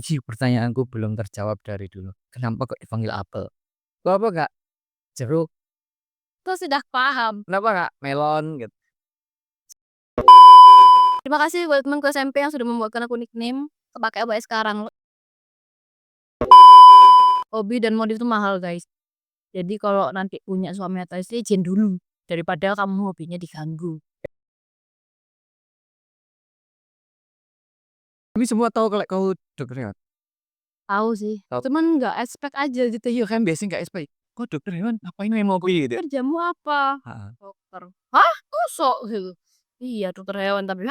Pertanyaanku belum terjawab dari dulu. Kenapa kok dipanggil apel? Kenapa nggak jeruk? Tuh sudah paham. Kenapa nggak melon gitu? Terima kasih buat temanku SMP yang sudah membuatkan aku nickname kepakai sampai sekarang. Hobi dan modif itu mahal, guys. Jadi kalau nanti punya suami atau istri, izin dulu daripada kamu hobinya diganggu. Kami semua tahu kalau kau dokter hewan. Tahu sih. Tahu. Cuman nggak expect aja gitu. Iya kan biasanya nggak SPI. Kau dokter hewan ngapain mau kuliah gitu? Kerjamu apa? Ha. Dokter. Hah? Kosok gitu. Iya, dokter hewan tapi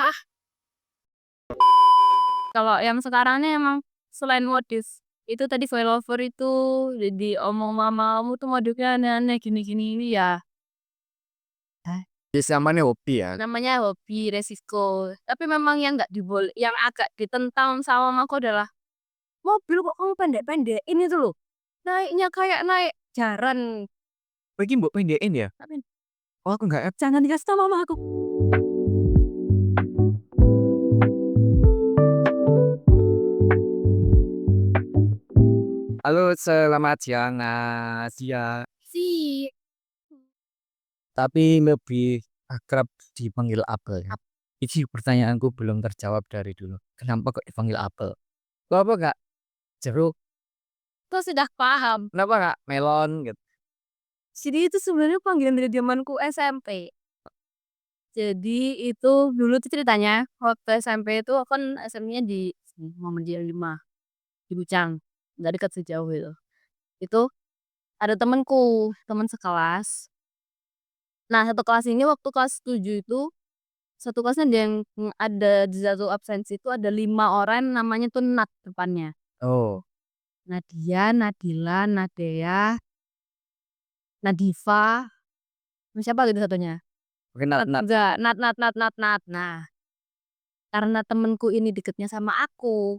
kalau yang sekarang ini emang selain modif itu tadi lover itu jadi omong mamamu tuh modifnya aneh-aneh gini-gini ini ya. Biasa namanya hobi ya. Namanya hobi resiko. Tapi memang yang nggak diboleh, yang agak ditentang sama mamaku adalah mobil kok kamu pendek-pendek ini tuh loh. Naiknya kayak naik jaran. Bagi mbok pendekin ya. Tapi Oh aku nggak. jangan dikasih tau mama aku. Halo, selamat siang, Nasia. Si Tapi lebih akrab dipanggil apel ya. Pertanyaanku belum terjawab dari dulu. Kenapa kok dipanggil apel? Kenapa nggak jeruk? tuh sudah paham. Kenapa nggak melon gitu? Jadi itu sebenarnya panggilan dari zamanku SMP. Jadi itu dulu tuh ceritanya waktu SMP itu aku kan SMP-nya di Muhammadiyah 5 di Bucang, nggak dekat sejauh itu. Itu ada temanku, teman sekelas. Nah satu kelas ini waktu kelas 7 itu satu kelasnya ada yang ada di satu absensi itu ada 5 orang namanya tuh Nat depannya. Oh, Nadia, Nadila, Nadea, Nadifa, sama siapa gitu satunya? mungkin nat. Enggak, Nat. Nah, karena temenku ini deketnya sama aku,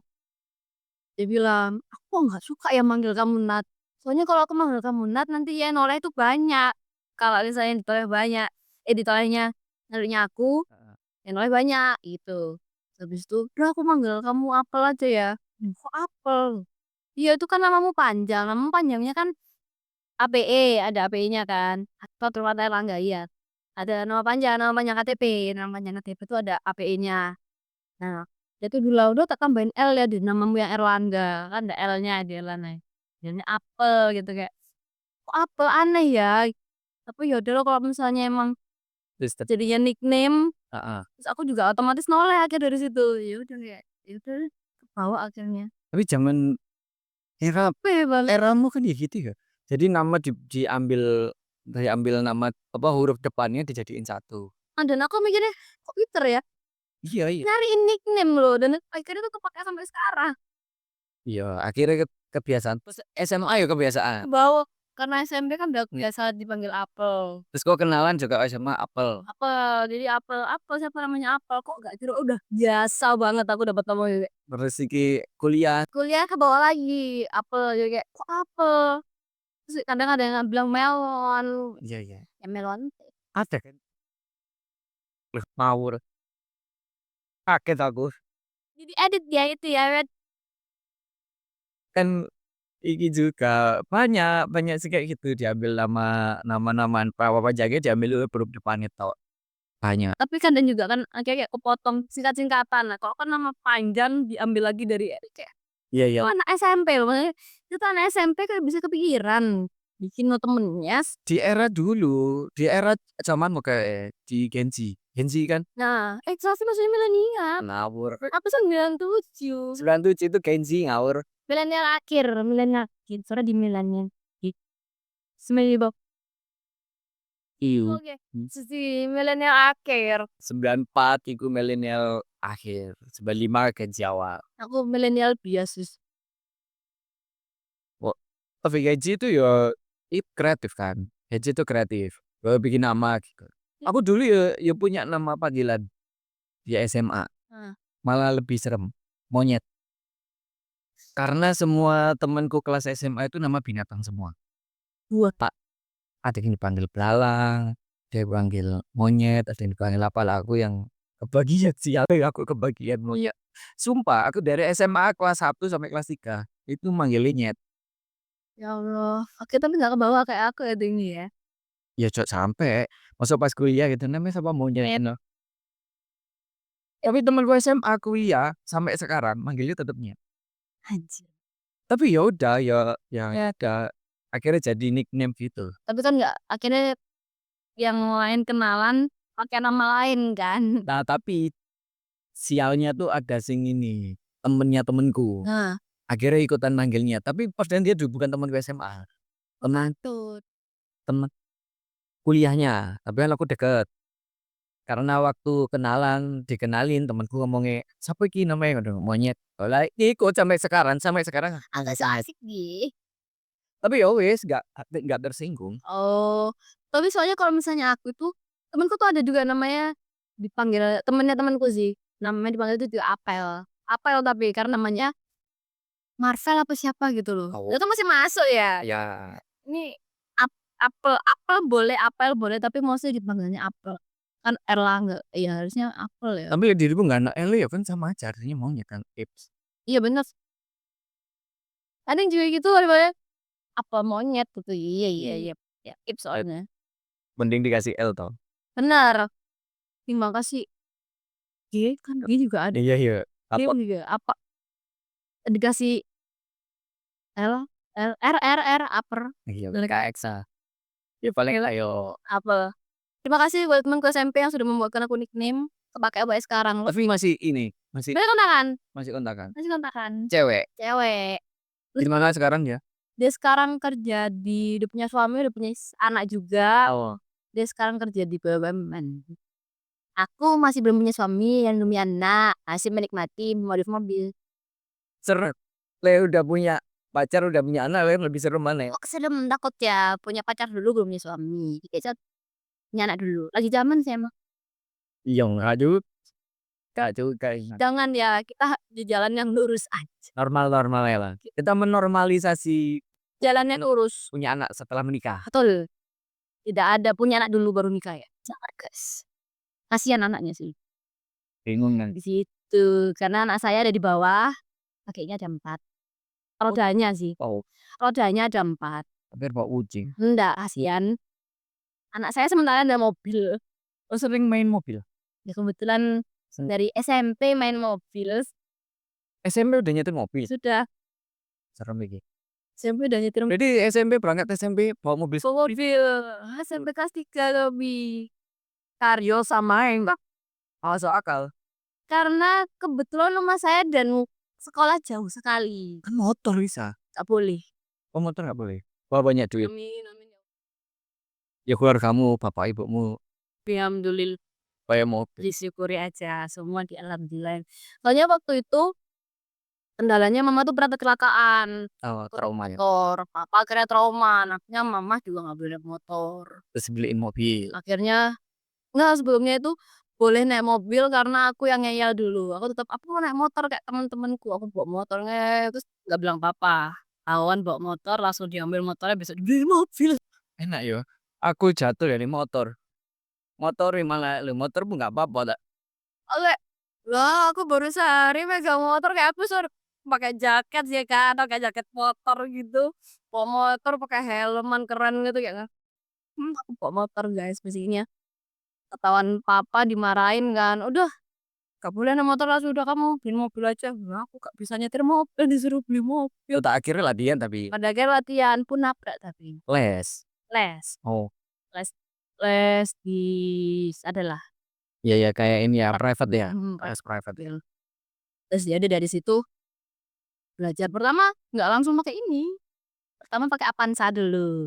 dia bilang, "Aku nggak suka ya manggil kamu Nat. Soalnya kalau aku manggil kamu Nat nanti ya noleh itu banyak. Kalau misalnya ditoleh banyak, ditolehnya nyarinya aku, ya noleh banyak gitu." Habis itu, "Udah aku manggil kamu Apel aja ya." Kok Apel? Iya itu kan namamu panjang, namamu panjangnya kan APE, ada APE-nya kan. Atau Triwata Erlangga iya. Ada nama panjang KTP, nama panjang KTP itu ada APE-nya. Nah, dia tuh bilang, "Udah tak tambahin L ya di namamu yang Erlangga." Kan ada L-nya di Erlangga. Jadinya Apel gitu kayak, kok Apel aneh ya. Tapi ya udah kalau misalnya emang Terus, jadinya nickname, ah. terus aku juga otomatis noleh aja dari situ. Ya udah kayak, ya udah kebawa akhirnya. Tapi zaman Capek banget. eramu kan ya gitu ya. Jadi nama diambil nama apa huruf depannya dijadiin satu. Dan aku mikirnya, kok Twitter ya? Iya iya. Nyariin nickname loh. Dan akhirnya tuh kepake sampai sekarang. Iya, akhirnya kebiasaan. Terus SMA ya kebiasaan. Kebawa. Karena SMP kan udah biasa dipanggil Apel. Terus kok kenalan juga SMA apel. Apel, jadi apel siapa namanya Apel kok gak jeruk udah biasa banget aku dapat nama gitu. Terus iki kuliah. Kuliah ke bawah lagi Apel jadi kayak kok Apel, terus kadang ada yang bilang melon, Iya iya. ya melon. Ada kan? Ngawur. Kaget aku. Jadi edit dia itu ya Red. Kan iki juga banyak sih kayak gitu diambil nama-nama apa jaga diambil huruf depannya tau. Banyak. Tapi kadang juga kan kayak kepotong singkat-singkatan. Nah, kalau kan nama panjang diambil lagi dari edit kayak Iya iya. itu anak SMP loh, maksudnya itu anak SMP kayak bisa kepikiran bikin no temennya. Di era zaman mau kayak di Genzi kan. Nah, ekstrasi masih milenial. Ngawur. Aku 97. 97 itu Genzi ngawur. Milenial akhir, soalnya di milenial. Sembilan Iu. oke, si milenial akhir. 94 itu milenial akhir. 95 Genzi awal. Aku milenial bias sih. Oh, tapi Genzi itu ya kreatif kan. Genzi itu kreatif. Gue bikin nama gitu. Aku dulu ya punya nama panggilan di SMA. Nah, Malah lebih serem. Monyet. Karena semua temanku kelas SMA itu nama binatang semua. buah. Pak, ada yang dipanggil belalang, ada yang dipanggil monyet, ada yang dipanggil apa lah. Aku yang kebagian sih. Aku kebagian monyet. Iya. Sumpah aku dari SMA kelas 1 sampai kelas 3 itu manggilnya Nyet. Ya Allah, oke tapi nggak kebawa kayak aku ya ini ya. Ya cok sampai, masuk pas kuliah gitu namanya siapa monyet Nyet, no. Tapi temenku SMA kuliah sampai sekarang manggilnya tetep Nyet. anjir. Tapi ya udah ya ada akhirnya jadi nickname gitu. Tapi kan nggak akhirnya yang lain kenalan pakai nama lain kan. Nah tapi sialnya tuh ada sing ini temennya temenku. Nah, Akhirnya ikutan manggilnya. Tapi padahal dia dulu bukan temanku SMA. Teman patut. teman kuliahnya. Tapi kan aku deket. Karena waktu kenalan dikenalin temanku ngomongnya siapa iki namanya ngono monyet. Lah ikut sampai sekarang. Agak so asik sih. Tapi ya wis nggak tersinggung. Oh, tapi soalnya kalau misalnya aku tuh, temenku tuh ada juga namanya dipanggil temennya temanku sih, namanya dipanggil itu juga Apel. Apel tapi karena namanya Marvel apa siapa gitu loh. Oh. Itu masih masuk ya. Ya. Ini apel apel boleh, apel boleh tapi mostly dipanggilnya Apel. Kan Erlangga, iya harusnya Apel ya. Tapi diriku nggak anak L ya kan sama aja artinya monyet kan. Ips. Iya bener. Ada yang juga gitu namanya apel monyet gitu. Iya iya iya. Ya, Ips soalnya. Mending dikasih L toh. Bener. Terima kasih. G kan G juga ada. Iya iya. G Apa? juga apa dikasih L R upper Iya. dari KXA. Ya paling lah yo. apel. Terima kasih buat temanku SMP yang sudah membuatkan aku nickname kepakai sampai sekarang. Tapi masih ini masih Masih kontakan? masih kontakan. Masih kontakan. Cewek. Cewek. Terus Gimana sekarang ya? dia sekarang kerja udah punya suami, udah punya anak juga. Oh. Dia sekarang kerja di BUMN. Aku masih belum punya suami dan belum punya anak, masih menikmati modif mobil. Seru. Le udah punya pacar, udah punya anak, le lebih seru mana ya? Kok serem takut ya punya pacar dulu belum punya suami. Biasa punya anak dulu. Lagi zaman sih emang. Iya nggak juga. Kak juga ingat. Jangan ya kita di jalan yang lurus aja. Normal-normal ya lah. Kita menormalisasi Jalannya lurus. punya anak setelah menikah. Betul. Tidak ada punya anak dulu baru nikah ya. Jangan guys. Kasihan anaknya sih. Bingung kan? Di situ karena anak saya ada di bawah. Kakinya ada 4. Rodanya sih. Oh, Rodanya ada 4. hampir bawa kucing. Enggak, kasihan. Anak saya sementara ada mobil. Oh sering main mobil. Ya kebetulan dari SMP main mobil. SMP udah nyetir mobil. Sudah. Serem lagi. SMP udah nyetir Jadi SMP berangkat SMP bawa mobil. mobil. SMP kelas 3 lebih. Karyo sama yang masuk akal. Karena kebetulan rumah saya dan sekolah jauh sekali. Kan motor bisa. Gak boleh. Oh motor nggak boleh. Wah banyak duit. Amin, amin. Ya keluar kamu, bapak ibumu Alhamdulillah bayar mobil. disyukuri aja semua di alhamdulillah. Soalnya waktu itu kendalanya mama tuh pernah kecelakaan Oh, trauma ya. motor. Papa akhirnya trauma. Anaknya mama juga nggak boleh naik motor. Terus beliin mobil. Akhirnya nggak sebelumnya itu boleh naik mobil karena aku yang ngeyel dulu. Aku tetap aku mau naik motor kayak teman-temanku. Aku bawa motor terus nggak bilang papa. Awan bawa motor langsung diambil motornya besok dibeliin mobil. Enak ya. Aku jatuh dari motor. Motor malah lu motor pun nggak apa-apa tak. Oke, lah aku baru sehari megang motor kayak aku suruh pakai jaket sih kan, pakai jaket motor gitu. Bawa motor pakai helman keren gitu ya kan. Aku bawa motor guys mesinnya. Ketahuan papa dimarahin kan. Udah, gak boleh naik motor langsung udah kamu beli mobil aja. Nah, aku gak bisa nyetir mobil disuruh beli mobil. Itu tak akhirnya latihan tapi Pada akhirnya latihan pun nabrak tapi les. les, Oh, les, les di adalah iya ya kayak ini ya private ya. Les private. mobil. Terus jadi dari situ belajar pertama nggak langsung pakai ini. Pertama pakai Avanza dulu.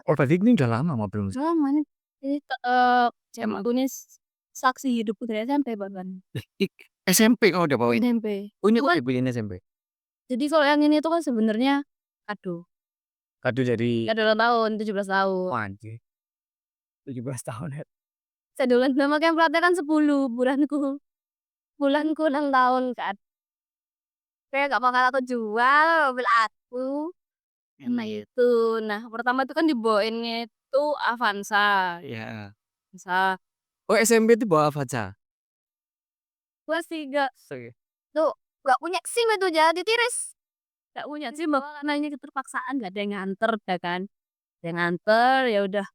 Oh, berarti ini udah lama mobil. Sama nih. Ini emang ini saksi hidupku dari SMP bahkan. SMP kau udah bawa ini. SMP. Oh ini kok dibeliin SMP. Jadi kalau yang ini tuh kan sebenarnya kado. Kado dari Kado ulang tahun 17 tahun. anjir. 17 tahun ya. Saya dulu nama kan pelatnya kan 10 bulanku. Bulanku 6 tahun kan. Kayak gak bakal aku jual mobil aku. Nah itu. Nah pertama itu kan dibawainnya itu Avanza. Iya. Avanza. Oh SMP itu bawa Avanza. Kelas 3. Oke. Tuh, nggak punya SIM itu, jadi tiris. Nggak punya SIM karena ini keterpaksaan, nggak ada yang nganter ya kan. Ada yang nganter, ya udah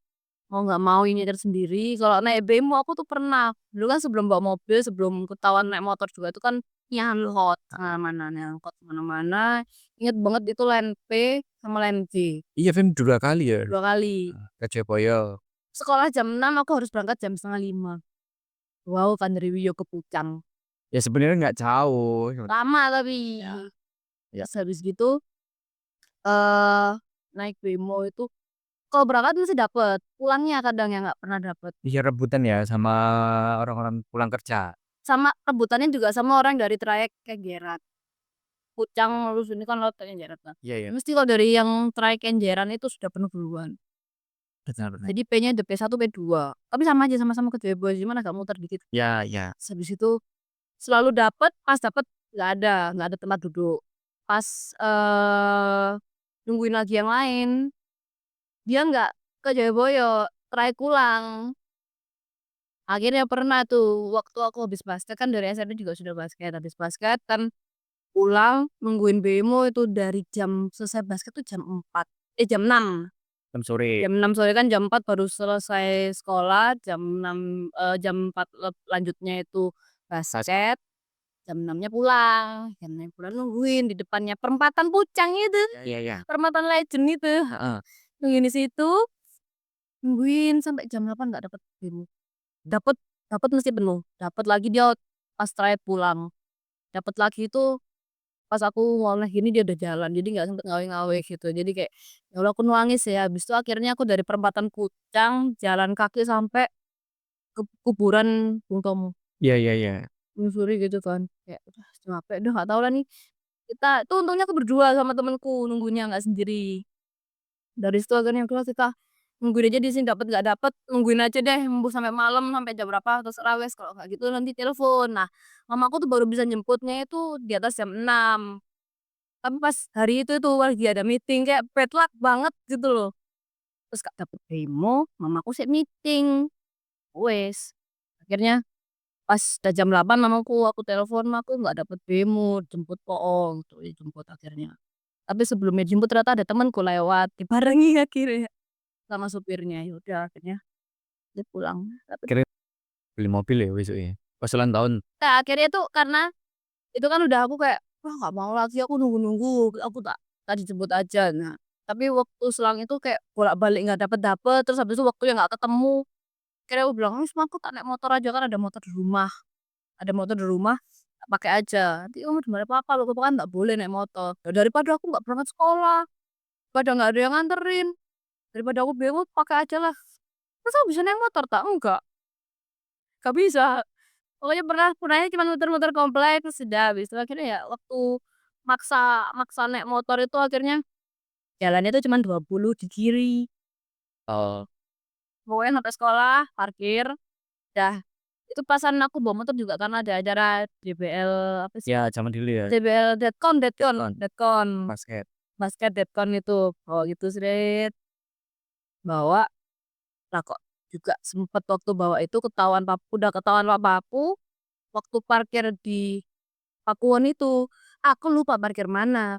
mau nggak mau ini nyetir sendiri. Kalau naik bemo aku tuh pernah. Dulu kan sebelum bawa mobil, sebelum ketahuan naik motor juga itu kan nyalot kemana-mana, nyangkut kemana-mana. Ingat banget itu line P sama line J. Iya, Fem 2 kali ya. 2 kali. Ke Joyoboyo. Sekolah jam 6, aku harus berangkat jam 4:30. Wow, kan dari Wio ke Pucang. Ya sebenarnya nggak jauh. Lama tapi. Ya. Terus habis gitu eh naik bemo itu kalau berangkat masih dapet, pulangnya kadang yang nggak pernah dapet. Iya rebutan ya sama orang-orang pulang kerja. Sama rebutannya juga sama orang dari trayek Kenjeran. Pucang lurus ini kan lewat Kenjeran kan. Iya ya. Mesti kalau dari yang trayek Kenjeran itu sudah penuh duluan. Benar. Jadi P-nya ada P1, P2. Tapi sama aja sama-sama ke Joyoboyo, cuman agak muter dikit. Ya ya. Terus habis itu selalu dapet, pas dapet nggak ada tempat duduk. Pas nungguin lagi yang lain, dia nggak ke Joyoboyo, trayek pulang. Akhirnya pernah tuh waktu aku habis basket kan dari SMP juga sudah basket, habis basket kan pulang nungguin bemo itu dari jam selesai basket tuh jam 6. Jam sore. Jam 6 sore kan jam 4 baru selesai sekolah, jam 4 lanjutnya itu basket, jam 6-nya pulang, jam 6 pulang nungguin di depannya perempatan Pucang itu, Iya ya. perempatan Legend itu. Heeh. Nungguin di situ, nungguin sampai jam 8 nggak dapet bemo. Dapet dapet mesti penuh, dapet lagi dia pas trayek pulang, dapet lagi itu pas aku ngoleh gini dia udah jalan, jadi nggak sempet ngawe-ngawe gitu. Jadi kayak, ya Allah aku nangis ya, habis itu akhirnya aku dari perempatan Pucang jalan kaki sampai ke kuburan Bung Tomo, Iya iya iya. menyusuri gitu kan. Kayak udah capek udah nggak tahu lah nih. Itu untungnya aku berdua sama temenku nunggunya nggak sendiri. Dari situ akhirnya udah kita nungguin aja di sini dapet nggak dapet, nungguin aja deh nunggu sampai malam, sampai jam berapa terserah wes, kalau nggak gitu nanti telepon. Nah, mamaku tuh baru bisa jemputnya itu di atas jam 6. Tapi pas hari itu tuh lagi ada meeting kayak bad luck banget gitu loh. Terus gak dapet demo, mamaku sih meeting. Wes. Akhirnya pas udah jam 8 mamaku aku telepon, "Ma, aku nggak dapet demo, jemput poong." Tuh dijemput akhirnya. Tapi sebelumnya dijemput ternyata ada temanku lewat, dibarengi akhirnya sama supirnya. Ya udah akhirnya dia pulang. Tapi Akhirnya beli mobil ya besoknya. Pas ulang tahun. akhirnya tuh karena itu kan udah aku kayak, "Wah nggak mau lagi aku nunggu-nunggu, aku tak dijemput aja." Nah, tapi waktu selang itu kayak bolak-balik nggak dapet-dapet, terus habis itu waktunya nggak ketemu. Akhirnya aku bilang, "Wis Ma, aku tak naik motor aja, kan ada motor di rumah, tak pakai aja. Nanti kamu dimarahin papa loh, papa kan nggak boleh naik motor. Ya daripada aku nggak berangkat sekolah, daripada nggak ada yang nganterin, daripada aku bingung pakai aja lah." Terus aku bisa naik motor tak? Enggak, nggak bisa. Pokoknya pernahnya cuma muter-muter komplek, terus udah habis itu akhirnya ya waktu maksa maksa naik motor itu akhirnya jalannya tuh cuman 20 di kiri. Oh. Pokoknya sampai sekolah, parkir, dah. Itu pasan aku bawa motor juga karena ada acara DBL apa sih? Ya zaman dulu ya. DBL Detkon Detkon Kon. Detkon, Basket. basket Detkon itu. Oh gitu sret, bawa lah kok juga sempet waktu bawa itu udah ketahuan papaku waktu parkir di Pakuwon itu. Aku lupa parkir mana.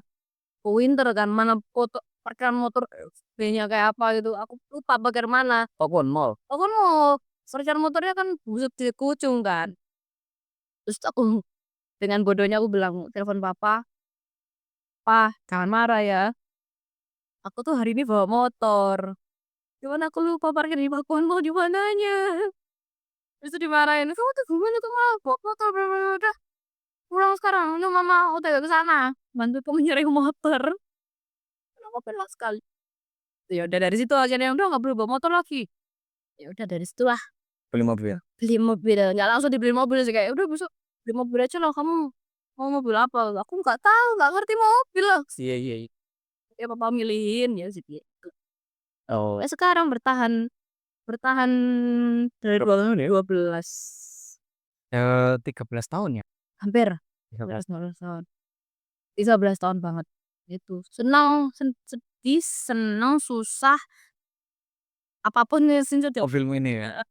Ke Winter kan, mana foto parkiran motor B-nya kayak apa gitu. Aku lupa parkir mana. Pokon Mall. Aku kan mau parkiran motornya kan buset di Kucung kan. Terus aku dengan bodohnya aku bilang telepon papa, "Pa, jangan marah ya. Aku tuh hari ini bawa motor. Cuman aku lupa parkir di Pakuwon mau di mananya." Terus itu dimarahin, "Kamu tuh gimana tuh malah bawa motor, bla bla bla, udah pulang sekarang, ini mama OTW ke sana. Bantu kamu nyari motor." Aku bilang sekali. Ya udah dari situ akhirnya udah nggak perlu bawa motor lagi. Ya udah dari situlah Beli mobil. beli mobil, nggak langsung dibeli mobil sih kayak, "Udah besok beli mobil aja lah, kamu mau mobil apa?" Aku nggak tahu, nggak ngerti mobil lah. Iya iya iya. Ya papa milihin ya sih gitu. Oh. Sampai sekarang bertahan bertahan dari Berapa tahun ya? 2012 13 tahun ya? hampir 13. 12 tahun. 13 tahun banget. Itu senang, sedih, senang, susah, apapun ya sih sudah. Mobilmu ini ya.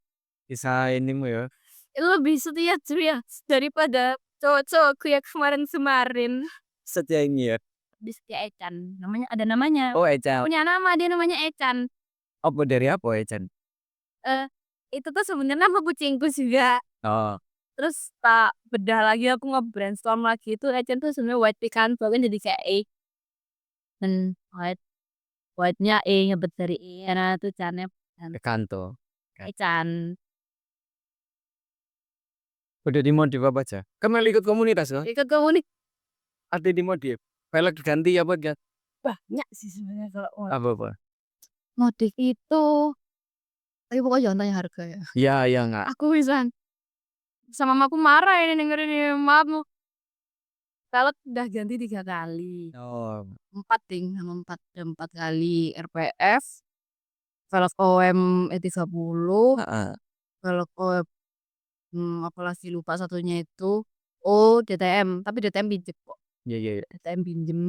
Kisah inimu ya. Itu lebih setia cuy ya daripada cowok-cowokku yang kemarin-kemarin. Setia ini ya. Di Setia Ecan, ada namanya. Oh, Ecan. Punya nama, dia namanya Ecan. Apa dari apa Ecan? Eh, itu tuh sebenarnya nama kucingku juga. Oh, Terus tak bedah lagi, aku nge-brainstorm lagi, itu Ecan tuh sebenarnya white pecan, bahkan jadi kayak E. Dan white-nya E, ngebet dari E, nah itu Cannya Kanto. Ecan. Udah dimodif apa aja? Kan malah ikut komunitas kan? Ikut komunik Ada dimodif. Velg diganti apa enggak? banyak sih sebenarnya kalau Apa? modif itu. Tapi pokoknya jangan tanya harga ya. Ya, ya enggak. Aku bisa sama mamaku marah ini dengerin ini, maaf. Velg udah ganti 3 kali. Oh, 4 ding, sama 4, ada 4 kali RPF, velg OM E30, heeh. velg OM apalagi lupa satunya itu. Oh, DTM, tapi DTM pinjem kok. Iya, iya, iya. DTM pinjem.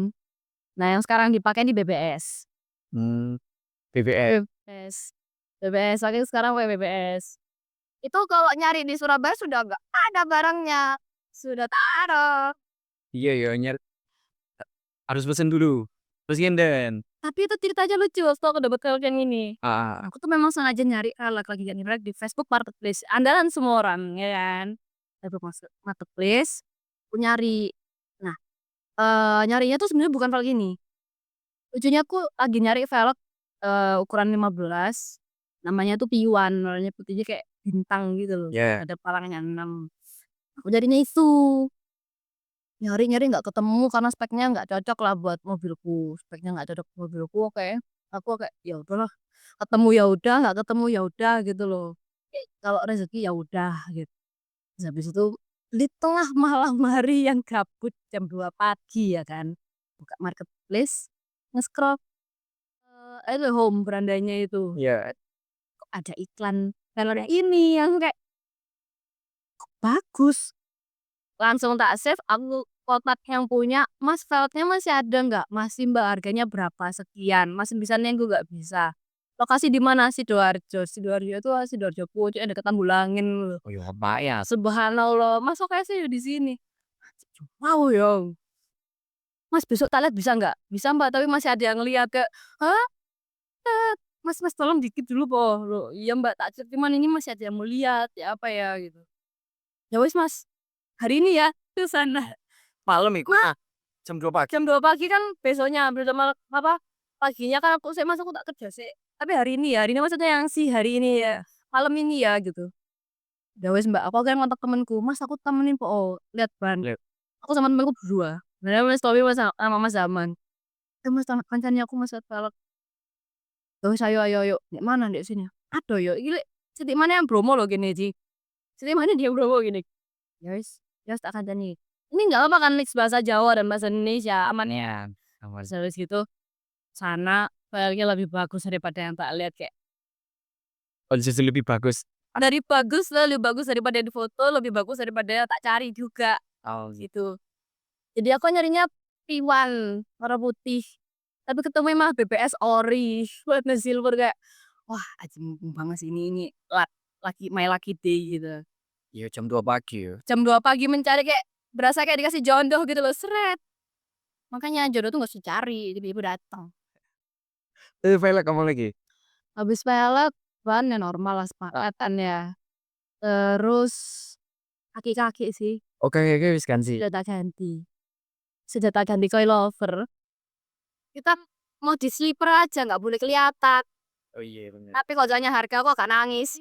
Nah, yang sekarang dipakai di BBS. Hmm, BBM. BBS. BBS, saking sekarang pakai BBS. Itu kalau nyari di Surabaya sudah nggak ada barangnya. Sudah tak ada. Iya, iya, harus pesen dulu. Terus nginden. Tapi itu ceritanya lucu waktu aku dapat velg yang ini. Ah, Aku tuh memang sengaja nyari lagi nyari velg di Facebook Marketplace. Andalan semua orang, ya kan. Facebook Marketplace. Aku nyari. Nah, nyarinya tuh sebenarnya bukan velg ini. Lucunya aku lagi nyari velg ukuran 15. Namanya tuh P1, warnanya putihnya kayak bintang gitu loh. ya. Ada palangnya 6. Aku nyarinya itu. Nyari-nyari nggak ketemu karena speknya nggak cocok lah buat mobilku. Speknya nggak cocok buat mobilku, oke. Aku kayak ya udahlah. Ketemu ya udah, nggak ketemu ya udah gitu loh. Kalau rezeki ya udah gitu. Terus habis itu di tengah malam hari yang gabut jam 2 pagi ya kan. Buka marketplace, nge-scroll itu home berandanya itu. Iya. Kok ada iklan trailer ini yang kayak bagus. Langsung tak save, aku kontak yang punya, "Mas, velgnya masih ada nggak?" "Masih Mbak, harganya berapa?" "Sekian." "Masih bisa nego nggak?" "Bisa." "Lokasi di mana?" "Sidoarjo." Sidoarjo itu Sidoarjo Pucuk yang dekat Tanggulangin loh. Oh, ya apa ya? Subhanallah, "Mas, kok kayak sih di sini?" "Mau ya." "Mas, besok tak lihat bisa nggak?" "Bisa Mbak, tapi masih ada yang lihat." Kayak, "Hah? Mas Mas tolong dikit dulu po." "Loh, iya Mbak, tak cek cuman ini masih ada yang mau lihat, ya apa ya," gitu. "Ya wis Mas, hari ini ya ke sana." Malam iku. Jam 2 pagi. Jam 2 pagi kan besoknya, paginya kan aku Mas aku tak kerja sih. Tapi hari ini maksudnya yang si hari ini ya, malam ini ya gitu. Ya wes Mbak, aku akhirnya ngontak temenku, "Mas aku temenin po, lihat ban." Lep. Aku sama temenku berdua. Sebenarnya wes story sama Mas Zaman. Mas kancane aku Mas velg. Ya wes ayo ayo ayo, nek mana ndek sini. Aduh yo, iki lek sithik maneh yang Bromo lho kene iki. Sithik maneh dia Bromo gini. Ya wes tak kancani. Ini enggak apa kan mix bahasa Jawa dan bahasa Indonesia, aman ya. Iya. Aman. Terus habis gitu sana filenya lebih bagus daripada yang tak lihat kayak Konsisten lebih bagus. lebih bagus daripada di foto, lebih bagus daripada yang tak cari juga Oh, gitu. Jadi aku nyarinya P1 warna putih. Tapi ketemu emang BBS ori warna silver kayak wah anjing mumpung banget sih ini lagi my lucky day gitu. iya jam 2 pagi ya. Jam 2 pagi mencari kayak berasa kayak dikasih jodoh gitu loh, sret. Makanya jodoh tuh gak usah dicari, tiba-tiba datang. Velg kamu lagi? Habis pelek, ban ya normal lah sepakatan ya. Terus kaki-kaki sih, Oke, oke, wis ganti. sudah tak ganti. Sudah tak ganti coilover. Kita mau di slipper aja nggak boleh kelihatan. Oh iya bener. Tapi kalau soalnya harga kok gak nangis.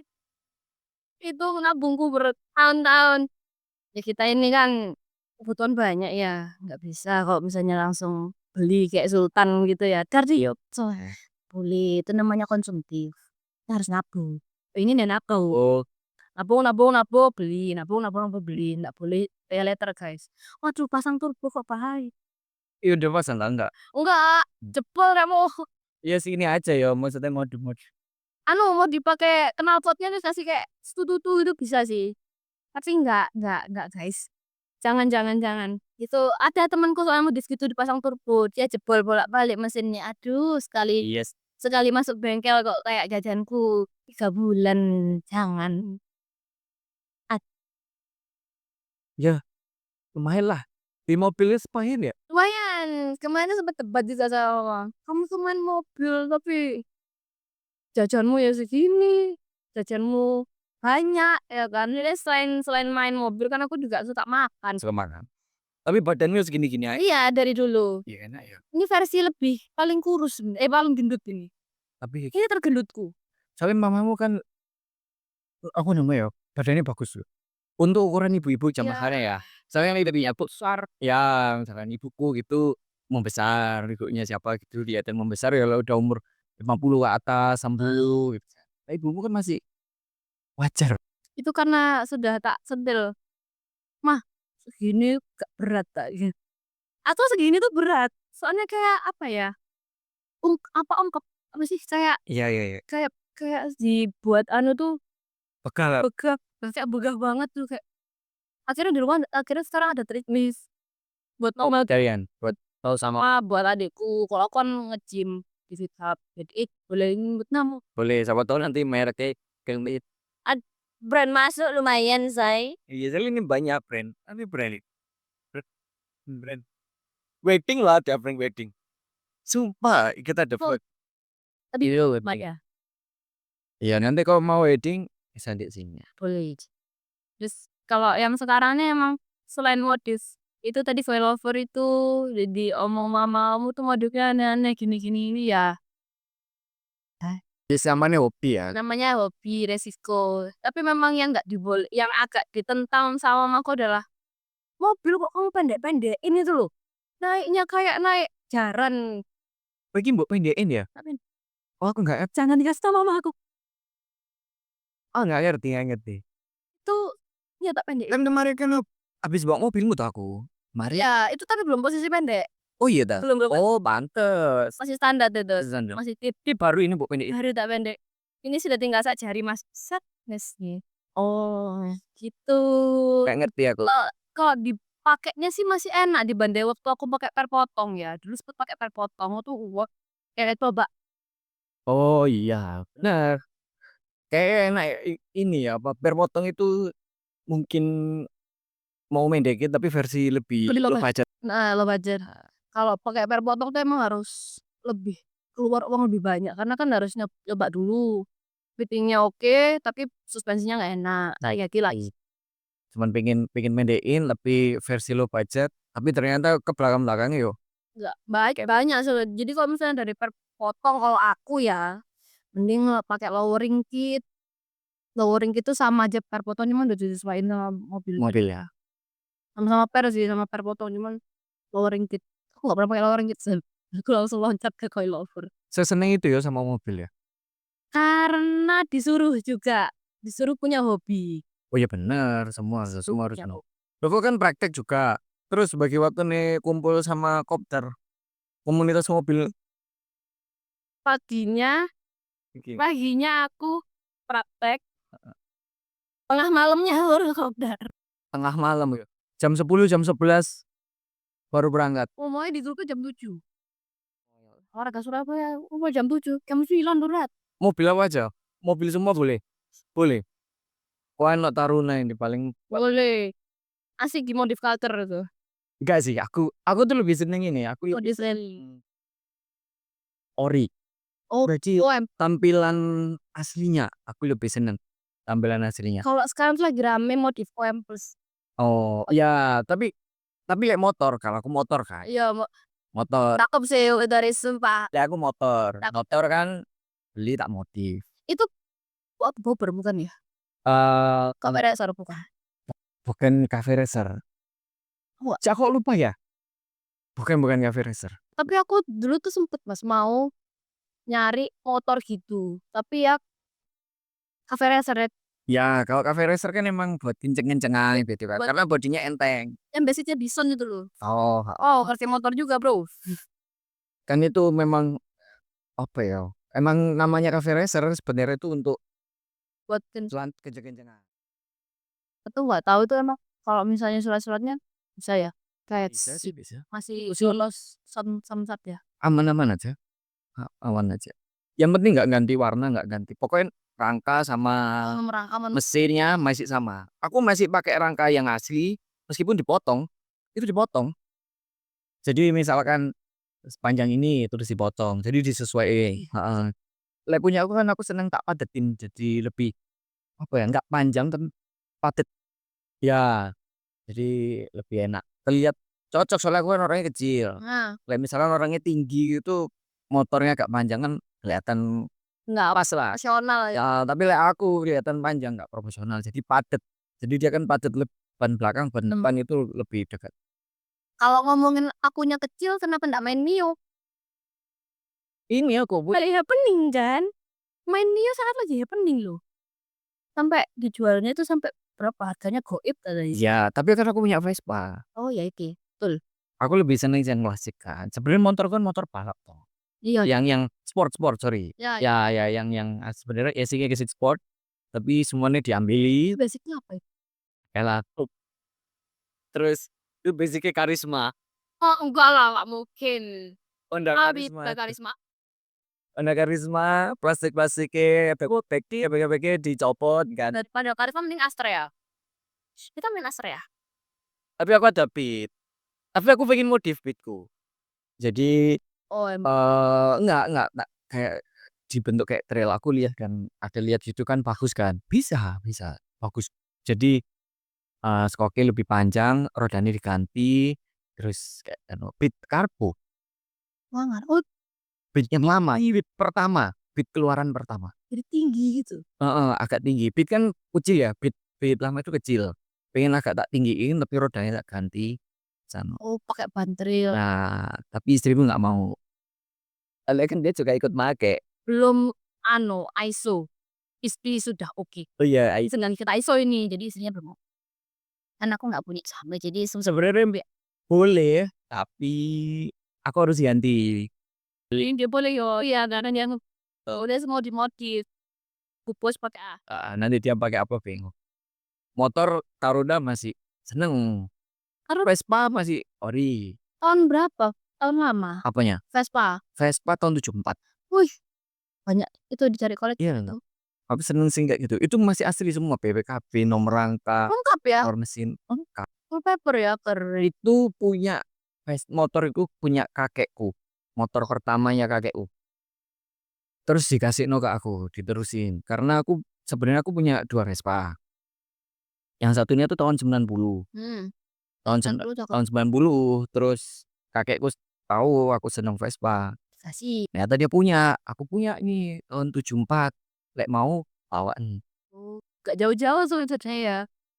Itu nabungku bertahun-tahun. Ya kita ini kan kebutuhan banyak ya. Nggak bisa kalau misalnya langsung beli kayak sultan gitu ya. Dari yuk. Boleh, itu namanya konsumtif. Kita harus nabung. Ini nih nabung. Oh, Nabung, nabung, nabung, beli, nabung, nabung, nabung, beli, nggak boleh pay later guys. Waduh, pasang turbo kok bahaya. iya udah pasang enggak? Enggak, jebol kamu. Iya sini aja ya, maksudnya mode-mode. Mau dipakai knalpotnya terus kasih kayak setutu itu bisa sih. Tapi enggak guys. Jangan, jangan, jangan. Itu ada temanku soalnya modis gitu dipasang turbo, dia jebol bolak-balik mesinnya. Aduh, sekali Yes. sekali masuk bengkel kok kayak jajanku 3 bulan. Jangan. Ya, lumayan lah. Di mobilnya lumayan ya? Lumayan, kemarin sempet debat juga sama, "Kamu tuh main mobil tapi jajanmu ya segini, jajanmu banyak," ya kan. Jadi selain selain main mobil kan aku juga suka makan. Suka makan. Tapi badannya segini-gini aja. Iya, dari dulu. Iya enak ya. Ini versi lebih paling kurus, paling gendut ini. Tapi Ini tergendutku. soalnya mamamu kan aku namanya ya badannya bagus loh. Untuk ukuran ibu-ibu Iya. zamannya ya. Soalnya lebih besar. Ya, misalkan ibuku gitu membesar, ibunya siapa gitu kelihatan membesar ya kalau udah umur 50 ke atas, 60 gitu. Nah, ibumu kan masih wajar. Itu karena sudah tak sentil, "Mah, segini gak berat tak?" Gitu. Atau segini tuh berat. Soalnya kayak apa ya? Ungkep apa sih kayak Iya iya iya. kayak kayak dibuat anu tuh Bekal. begah, kayak begah banget tuh kayak akhirnya di rumah akhirnya sekarang ada treadmill buat normal Kalian buat tahu sama buat adikku. Kalau aku kan nge-gym di Fit Hub. Jadi boleh nyebut nama. boleh siapa tahu nanti mereknya kayak Ad brand masuk lumayan, say. iya soalnya ini banyak brand. Tapi brand brand brand wedding lah ada brand wedding. Sumpah kita ada Oh, tapi iya Mak wedding. ya? Iya nanti kalau mau wedding bisa di sini. Boleh. Terus kalau yang sekarang ini emang selain modis itu tadi coilover itu jadi omong mamamu tuh modusnya aneh-aneh gini-gini ini ya Bisa namanya hobi ya. namanya hobi resiko. Tapi memang yang nggak dibol yang agak ditentang sama mamaku adalah mobil kok kamu pendek-pendek ini tuh loh. Naiknya kayak naik jaran. Bagi mbok pendekin ya? Tapi Oh aku nggak jangan dikasih tahu mama aku. nggak ngerti nggak ngerti. Itu ya tak pendek. Kan kemarin kan habis bawa mobilmu tuh aku. Mari. Ya, itu tapi belum posisi pendek. Oh iya dah. Belum belum Oh pantes. masih standar itu. Sandal. Masih tip Ini baru ini mbok pendekin. baru tak pendek. Ini sudah tinggal sak jari Mas. Set, nes nih. Oh, gitu. Nggak ngerti aku. Kalau dipakainya sih masih enak dibanding waktu aku pakai per potong ya. Dulu sempet pakai per potong tuh wah, kayak coba Oh iya benar. Kayak enak ya, ini ya apa berpotong itu mungkin mau mendekin tapi versi lebih lebih low low budget. budget. Nah, low budget. Kalau pakai per potong tuh emang harus lebih keluar uang lebih banyak karena kan harus nyoba dulu. Fittingnya oke, tapi suspensinya nggak enak. Tak yakin lagi. Cuman pengen pengen mendekin tapi versi low budget tapi ternyata ke belakang-belakangnya yo. Nggak baik banyak soalnya. Jadi kalau misalnya dari per potong kalau aku ya mending pakai lowering kit. Lowering kit tuh sama aja per potong cuman udah disesuaiin sama mobil. Mobil ya. Sama-sama per sih sama per potong cuman lowering kit. Aku nggak pernah pakai lowering kit sih. Aku langsung loncat ke coilover. Saya seneng itu ya sama mobil ya. Karena disuruh juga, disuruh punya hobi. Oh iya bener, semua Disuruh semua harus punya no. hobi. Loh kan praktek juga. Terus bagi waktu nih kumpul sama kopdar komunitas mobil Paginya, iki, paginya aku praktek, tengah malamnya baru kopdar. tengah malam ya. Jam 10 jam 11 baru berangkat. Ngomongnya di Zulke jam 7. Warga Surabaya, umur jam 7. Jam 9 berat. Mobil apa aja? Mobil semua boleh. Boleh. Wah, no Taruna ini paling Boleh. Asik di modif culture itu. enggak sih. Aku tuh lebih seneng ini. Aku Modif rally. ori. Oh, Berarti OM. tampilan aslinya aku lebih seneng tampilan aslinya. Kalau sekarang tuh lagi rame modif OM plus. Oh, ya, tapi kayak motor kalau aku motor kan. Iya, Motor. cakep sih dari sumpah. Ya aku motor. Cakep. Motor kan beli tak modif. Itu Bobber bukan ya? Eh, Kok pada suara bukan? bukan cafe racer. Wah. Cak kok lupa ya? Bukan cafe racer. Tapi aku dulu tuh sempet mas mau nyari motor gitu. Tapi ya cafe racer Ya, kalau cafe racer kan emang buat kenceng-kencengan gitu kan. buat Karena bodinya enteng. yang basicnya bison gitu loh. Oh, Oh, ngerti motor juga bro. kan itu memang apa ya? Emang namanya cafe racer sebenarnya itu untuk Buat cuan kenceng-kencengan. itu nggak tahu itu emang kalau misalnya surat-suratnya bisa ya. Kayak Bisa sih bisa. masih lolos samsat ya. Aman-aman aja. Aman aja. Yang penting nggak ganti warna, nggak ganti. Pokoknya rangka sama Merangkaman mesinnya masih sama. Aku masih pakai rangka yang asli meskipun dipotong. itu dipotong. Jadi misalkan sepanjang ini terus dipotong. Jadi disesuaiin. Heeh. Lek punya aku kan aku seneng tak padetin jadi lebih apa ya, nggak panjang tapi padet. Ya, jadi lebih enak. Terlihat cocok soalnya aku kan orangnya kecil. Nah, Lek misalkan orangnya tinggi gitu, motornya agak panjang kan kelihatan nggak pas lah. profesional ya. Ya, tapi lek aku kelihatan panjang nggak proporsional. Jadi padet. Jadi dia kan padet ban belakang, ban depan itu lebih dekat. Kalau ngomongin akunya kecil, kenapa nggak main Mio? Ini aku Lagi happening kan? Main Mio sangat lagi happening loh. Sampai dijualnya itu sampai berapa? Harganya goib katanya. ya, tapi kan aku punya Vespa. Oh ya iki, betul. Aku lebih seneng yang klasik kan. Sebenarnya motor kan motor balap toh. Iya, Yang sport sorry. ya. Ya ya yang sebenarnya basicnya ke sport tapi semuanya diambilin Basicnya apa itu? elah terus itu basicnya karisma. Oh enggak lah, nggak mungkin. Honda Habib karisma itu. Karisma. Honda karisma plastiknya bek-beknya dicopot kan. Daripada Karisma mending Astrea. Kita main Astrea. Tapi aku ada Beat. Tapi aku pengen modif Beatku. Jadi Oh, enggak kayak dibentuk kayak trail aku lihat kan ada lihat gitu kan bagus kan. Bisa bagus. Jadi skoknya lebih panjang, rodanya diganti, terus kayak anu, Beat karbo, wangan. Oh, Beat yang lama, ini Beat pertama, Beat keluaran pertama. jadi tinggi gitu. Heeh, agak tinggi. Beat kan kecil ya, Beat lama itu kecil. Pengen agak tak tinggiin tapi rodanya tak ganti. Sana. Oh, pakai bantril. Nah, tapi istriku nggak mau. Soalnya kan dia juga ikut make. Belum ISO. Istri sudah oke. Oh iya, Sedang kita ISO ini, jadi istrinya belum. Kan aku nggak punya sama, jadi sebenarnya boleh, tapi aku harus ganti. ini dia boleh yo. Iya, karena dia udah semua dimodif. Pupus pakai A. Nanti dia pakai apa bingung. Motor Taruda masih seneng. Karena Vespa masih ori. tahun berapa? Tahun lama. Apanya? Vespa. Vespa tahun 74. Wih, banyak itu dicari koleksi Iya, itu. aku seneng sih kayak gitu. Itu masih asli semua BPKB, nomor rangka, Lengkap ya, nomor mesin lengkap. full paper ya, keren. Itu punya motor itu punya kakekku. Motor pertamanya kakekku. Terus dikasih no ke aku, diterusin. Karena aku sebenarnya aku punya dua Vespa. Yang satunya tuh tahun 90. Hmm, Tahun dan perlu cakep. tahun 90. Terus kakekku tahu aku seneng Vespa. Kasih. Ternyata dia punya, aku punya ini tahun 74. Lek mau bawaan. Oh, gak jauh-jauh sebenarnya ya.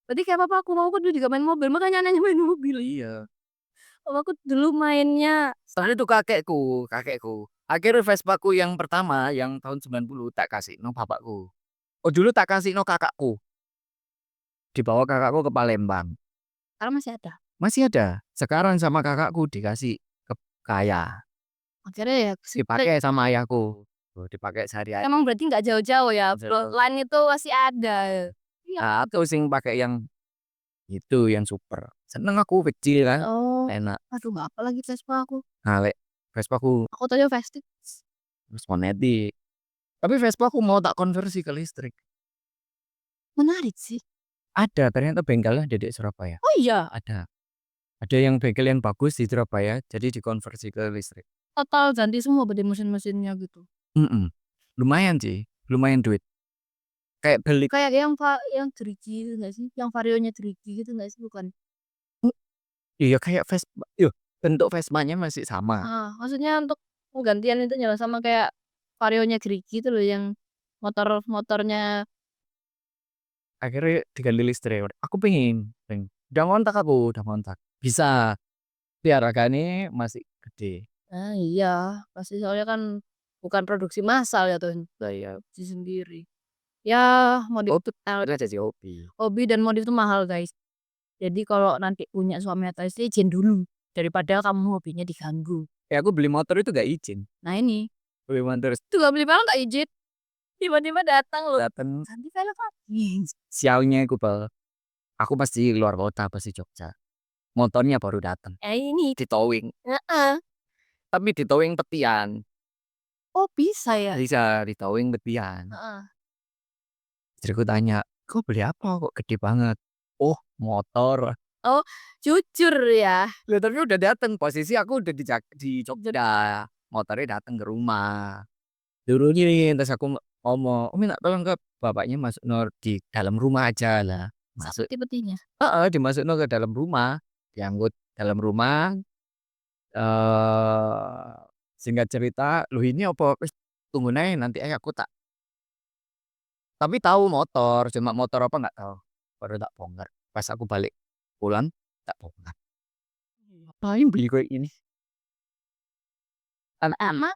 Berarti kayak papa aku mau, aku dulu juga main mobil, makanya nanya main mobil. Iya. Papa aku dulu mainnya Soalnya itu kakekku. Akhirnya Vespaku yang pertama yang tahun 90 tak kasih no bapakku. Oh dulu tak kasih no kakakku. Dibawa kakakku ke Palembang. sekarang masih ada. Masih ada. Sekarang sama kakakku dikasih ke kaya. Akhirnya ya Dipakai sama ayahku. Tuh, dipakai sehari-hari. emang berarti nggak jauh-jauh ya. Jauh. Line itu masih ada. Iya. Nah, aku sing pakai yang itu yang super. Seneng aku kecil kan. Oh, Enak. aduh nggak apa lagi Vespa aku. Nah, lek Vespaku Aku tadi Vestik. terus monetik. Tapi Vespa aku mau tak konversi ke listrik. Menarik sih. Ada, ternyata bengkelnya ada di Surabaya. Oh iya, Ada. Ada yang bengkel yang bagus di Surabaya, jadi dikonversi ke listrik. total ganti semua berarti mesin-mesinnya gitu. Mhm. Lumayan sih, lumayan duit. Kayak beli Kayak yang Drigi itu nggak sih? Yang varionya Drigi gitu nggak sih? Bukan. iya kayak Vespa. Yo, bentuk Vespanya masih sama. Maksudnya untuk penggantian itu nyala sama kayak varionya Drigi itu loh yang motornya. Akhirnya diganti listrik. Aku pengen. Udah ngontak. Bisa. Tapi harganya masih gede. Ah iya, pasti soalnya kan bukan produksi massal ya tuh, Saya produksi sendiri. Ya modif oh, itu aja sih hobi. hobi dan modif itu mahal guys. Jadi kalau nanti punya suami atau istri izin dulu daripada kamu hobinya diganggu. Aku beli motor itu gak izin. Nah ini, Beli motor itu gak beli barang gak izin. Tiba-tiba datang loh. datang Ganti velg lagi. sialnya aku bal. Aku pasti luar kota, pasti Jogja. Motornya baru datang. Ini. Di towing. Heeh. Tapi di towing petian. Oh bisa ya. Bisa di towing petian. Heeh. Istriku tanya, kau beli apa kok gede banget? Oh, motor. Oh, jujur ya? Lah tapi udah dateng, posisi aku udah di Jogja, motornya dateng ke rumah. Turunin, terus aku ngomong, "Umi minta tolong ke bapaknya masukno di dalam rumah aja." Lah, Sama masuk peti-petinya? heeh, dimasukno ke dalam rumah, diangkut dalam rumah, eee, singkat cerita, "Loh ini apa wis tunggu ae nanti ae aku tak" tapi tahu motor, cuma motor apa nggak tahu, baru tak bongkar. Pas aku balik pulang, tak bongkar. Ngapain beli kayak gini? An Sama,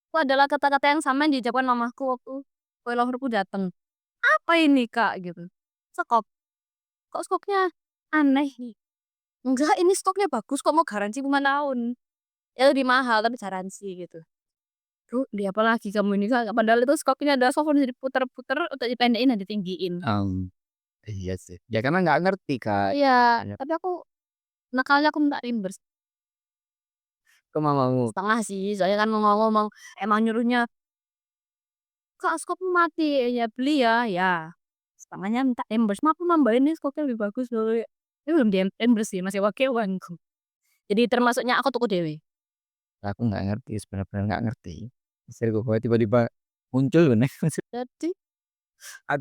itu adalah kata-kata yang sama yang diucapkan mamaku waktu spoilerku dateng. "Apa ini, Kak?" Gitu. "Skop." "Kok skopnya aneh nih?" "Enggak, ini stoknya bagus kok, mau garansi 5 tahun." Ya lebih mahal tapi garansi gitu. "Duh, beli apa lagi kamu ini, Kak?" Padahal itu skopnya adalah soft diputer-puter untuk dipendekin dan ditinggiin. iya sih. Ya karena nggak ngerti, Kak. Iya, Hanya tapi aku nakalnya aku minta reimburse. ke mamamu. Setengah sih, soalnya kan ngomong-ngomong emang nyuruhnya, "Kak, skopmu mati." "Ya beli ya." Ya, setengahnya minta reimburse, "Maaf, Mbak, ini skopnya lebih bagus loh." Tapi belum di reimburse sih, masih wae uangku. Jadi termasuknya aku tuku dhewe. Aku nggak ngerti, bener-bener nggak ngerti. Istriku kok tiba-tiba muncul nih, Jadi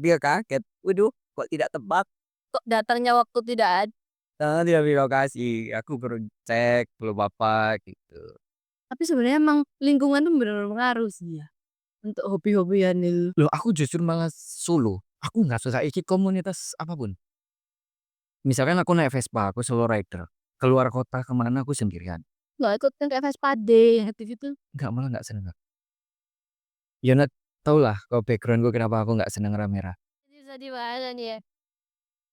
dia kaget, "Waduh, kok tidak tepat?" kok datangnya waktu tidak ada. Dia di lokasi, aku baru cek, belum apa, gitu. Tapi sebenarnya emang lingkungan tuh bener-bener ngaruh sih ya, untuk hobi-hobian itu. Loh, aku justru malah solo, aku nggak susah ikut komunitas apapun. Misalkan aku naik Vespa, aku solo rider, keluar kota ke mana aku sendirian. Nggak ikut yang kayak Vespa Day, yang gitu-gitu. Nggak, malah nggak seneng aku. Ya tahulah kalau background-ku kenapa aku nggak seneng rame-rame. Jadi sedih banget nih ya.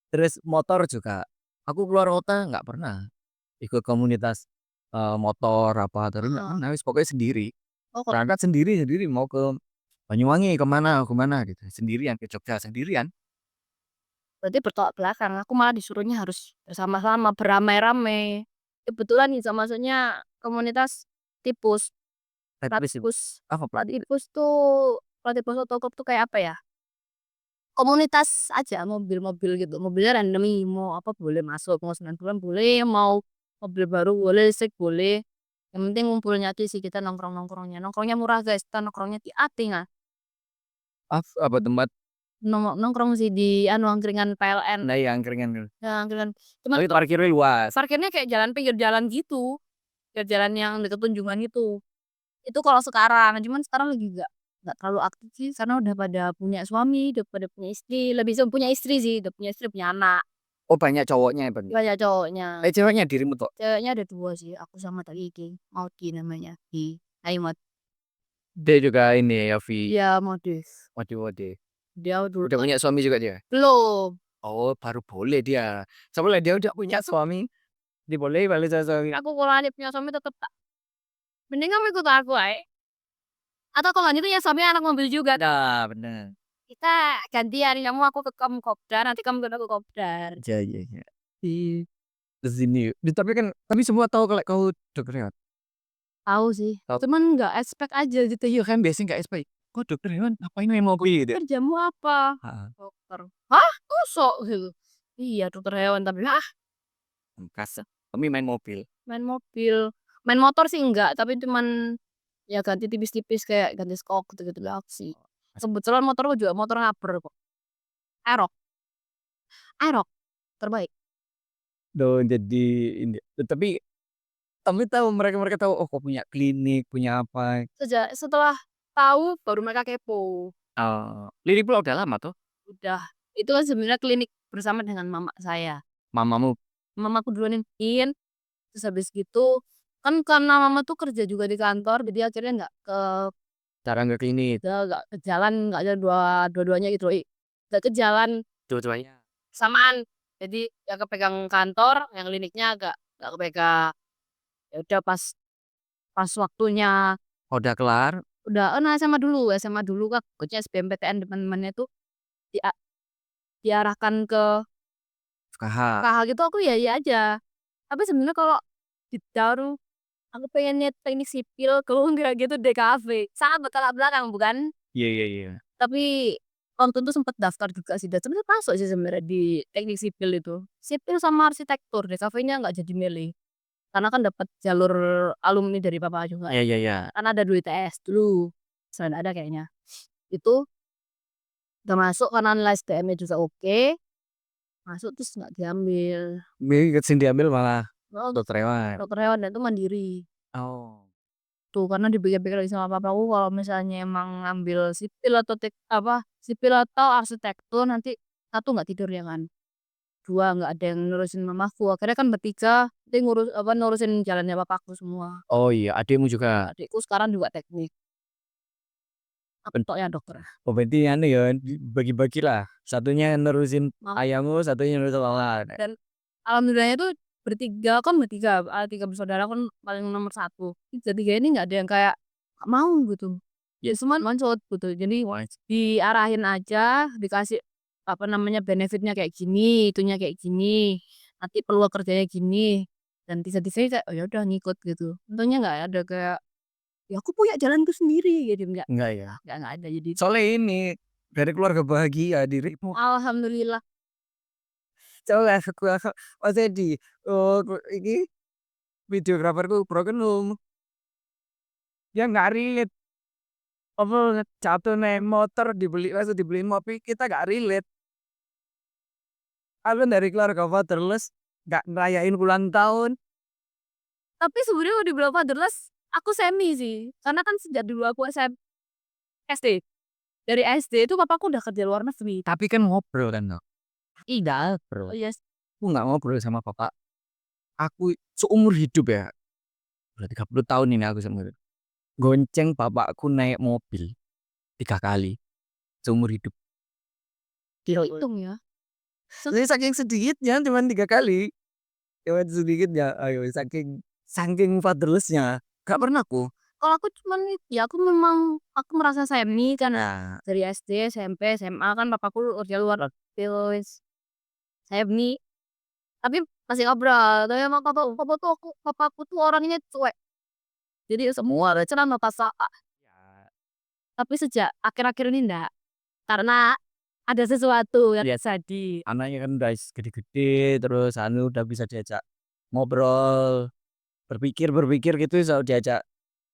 Terus motor juga, aku keluar kota nggak pernah ikut komunitas, motor apa, terus nggak Heeh. pernah, wis pokoknya sendiri. Oh, kok Berangkat sendiri sendiri, mau ke Banyuwangi, ke mana gitu, sendirian, ke Jogja sendirian. berarti bertolak belakang, aku malah disuruhnya harus bersama-sama, beramai-ramai. Kebetulan nih maksudnya komunitas Tipus, Tapi sih Pratipus. apa pelatih Pratipus Autoclub tuh kayak apa ya, komunitas aja mobil-mobil gitu, mobilnya random nih, mau apa boleh masuk, mau 90-an boleh, mau mobil baru boleh, listrik boleh, yang penting ngumpulnya tuh sih kita nongkrong-nongkrongnya. Nongkrongnya murah guys, kita nongkrongnya di Atinga, apa tempat nongkrong sih di anu angkringan PLN. nah yang angkringan gitu. Ya angkringan, cuman Tapi parkirnya luas. parkirnya kayak jalan pinggir jalan gitu, pinggir jalan yang deket Tunjungan itu. Itu kalau sekarang, cuman sekarang lagi nggak terlalu aktif sih karena udah pada punya suami, udah pada punya istri, lebih punya istri sih, udah punya istri, punya anak. Oh banyak cowoknya ya Bang? Banyak cowoknya. Ceweknya dirimu tok? Ceweknya ada 2 sih, aku sama tadi Iki, Maudy namanya, Hai Maud. Dia juga ini ya, Yofi, Iya modis. mode-mode. Dia dulu Udah punya suami juga dia? belum, Oh baru boleh dia. Soalnya dia udah punya suami, dibolehin balik sama suami. aku kalau ada punya suami tetep tak mending kamu ikut aku ae, atau kalau nggak gitu ya suami anak mobil juga. Nah bener. Kita gantian, aku ke kamu kopdar, nanti kamu ke aku kopdar. Iya iya iya. Ih, ke sini. Tapi kan tapi semua tahu kalau kau dokter hewan? Tahu sih, Tahu. cuman nggak expect aja gitu. Iya kan biasanya nggak SPI. Kok dokter hewan ngapain main mobil gitu? "Kerjamu apa?" Heeh. "Dokter." "Hah? Mosok?" Gitu. "Iya dokter hewan tapi" "Hah? Kas kami main mobil. Main mobil." Main motor sih enggak, tapi cuman ya ganti tipis-tipis kayak ganti skok gitu-gitu doang sih. Kebetulan motorku juga motor ngaber kok, Aerox Aerox terbaik. Loh jadi ini tapi tahu mereka tahu, oh kok punya klinik, punya apa. Setelah tahu baru mereka kepo. Oh, Lili Pulau udah lama tuh? Udah, itu kan sebenarnya klinik bersama dengan mama saya. Mamamu Mamaku duluan yang bikin, terus habis gitu, kan karena mama tuh kerja juga di kantor, jadi akhirnya jarang ke klinik, nggak ke jalan, nggak ada dua-duanya gitu loh, nggak ke jalan dua-duanya. samaan. Jadi yang kepegang kantor, yang kliniknya agak nggak kepegang. Ya udah pas pas waktunya Oh, udah kelar, udah nah SMA dulu Kak, ikutnya SBMPTN teman-temannya tuh dia diarahkan ke FKH. KH gitu, aku ya ya aja. Tapi sebenarnya kalau ditaruh, aku pengennya teknik sipil, kalau enggak gitu DKV, sangat bertolak belakang bukan? Iya iya iya. Tapi waktu itu sempet daftar juga sih dan sebenarnya masuk sih sebenarnya di teknik sipil itu. Sipil sama arsitektur DKV-nya nggak jadi milih, karena kan dapat jalur alumni dari papa juga. Iya iya iya. Kan ada dulu ITS dulu, sekarang nggak ada kayaknya. Itu udah masuk karena nilai STM-nya juga oke, masuk terus nggak diambil. Sing diambil malah Oh, dokter hewan. dokter hewan dan itu mandiri. Oh. Tuh, karena dipikir-pikir lagi sama papaku kalau misalnya emang ngambil sipil atau sipil atau arsitektur nanti satu nggak tidur ya kan, 2 nggak ada yang ngurusin mamaku, akhirnya kan bertiga dia nurusin jalannya papaku semua. Oh iya, adikmu juga. Adikku sekarang juga teknik, aku tok ya dokter. Oh berarti anu ya, bagi-bagilah. Satunya nerusin Mam ayahmu, satunya nerusin mama. dan alhamdulillahnya tuh bertiga, 3 bersaudara kan paling nomor satu. Tiga-tiga ini nggak ada yang kayak nggak mau gitu. Ya cuman mancot gitu. Jadi Wah, diarahin aja, dikasih apa namanya benefitnya kayak gini, itunya kayak gini, nanti peluang kerjanya gini, dan sisa-sisanya kayak oh ya udah ngikut gitu. Untungnya nggak ada kayak ya aku punya jalanku sendiri gitu enggak ya. nggak ada jadi Soalnya ini dari keluarga bahagia dirimu. alhamdulillah. Soalnya aku Mas Edi, oh ini videograferku broken home. Dia nggak relate. Apa jatuh naik motor dibeliin mobil kita nggak relate. Aku dari keluarga fatherless nggak ngerayain ulang tahun. Tapi sebenarnya kalau dibilang fatherless, aku semi sih. Karena kan sejak dulu aku SD. Dari SD itu papaku udah kerja luar negeri. Tapi kan ngobrol kan, no? Tidak, Oh bro. iya, Aku nggak ngobrol sama papa. Aku seumur hidup ya, udah 30 tahun ini aku seumur hidup. Gonceng bapakku naik mobil 3 kali seumur hidup. dihitung ya. Jadi saking sedikitnya cuman 3 kali. Cuman sedikitnya, ayo saking fatherlessnya. Gak pernah aku. Kalau aku cuman ya aku memang aku merasa semi karena Nah, dari SD, SMP, SMA kan papaku kerja luar negeri wis semi. Tapi masih ngobrol. Tapi emang papaku tuh orangnya cuek. Jadi semua cerita masalah. ya, Tapi sejak akhir-akhir ini enggak. Karena ada sesuatu yang lihat terjadi. anaknya kan udah gede-gede, terus anu udah bisa diajak ngobrol, berpikir gitu, so diajak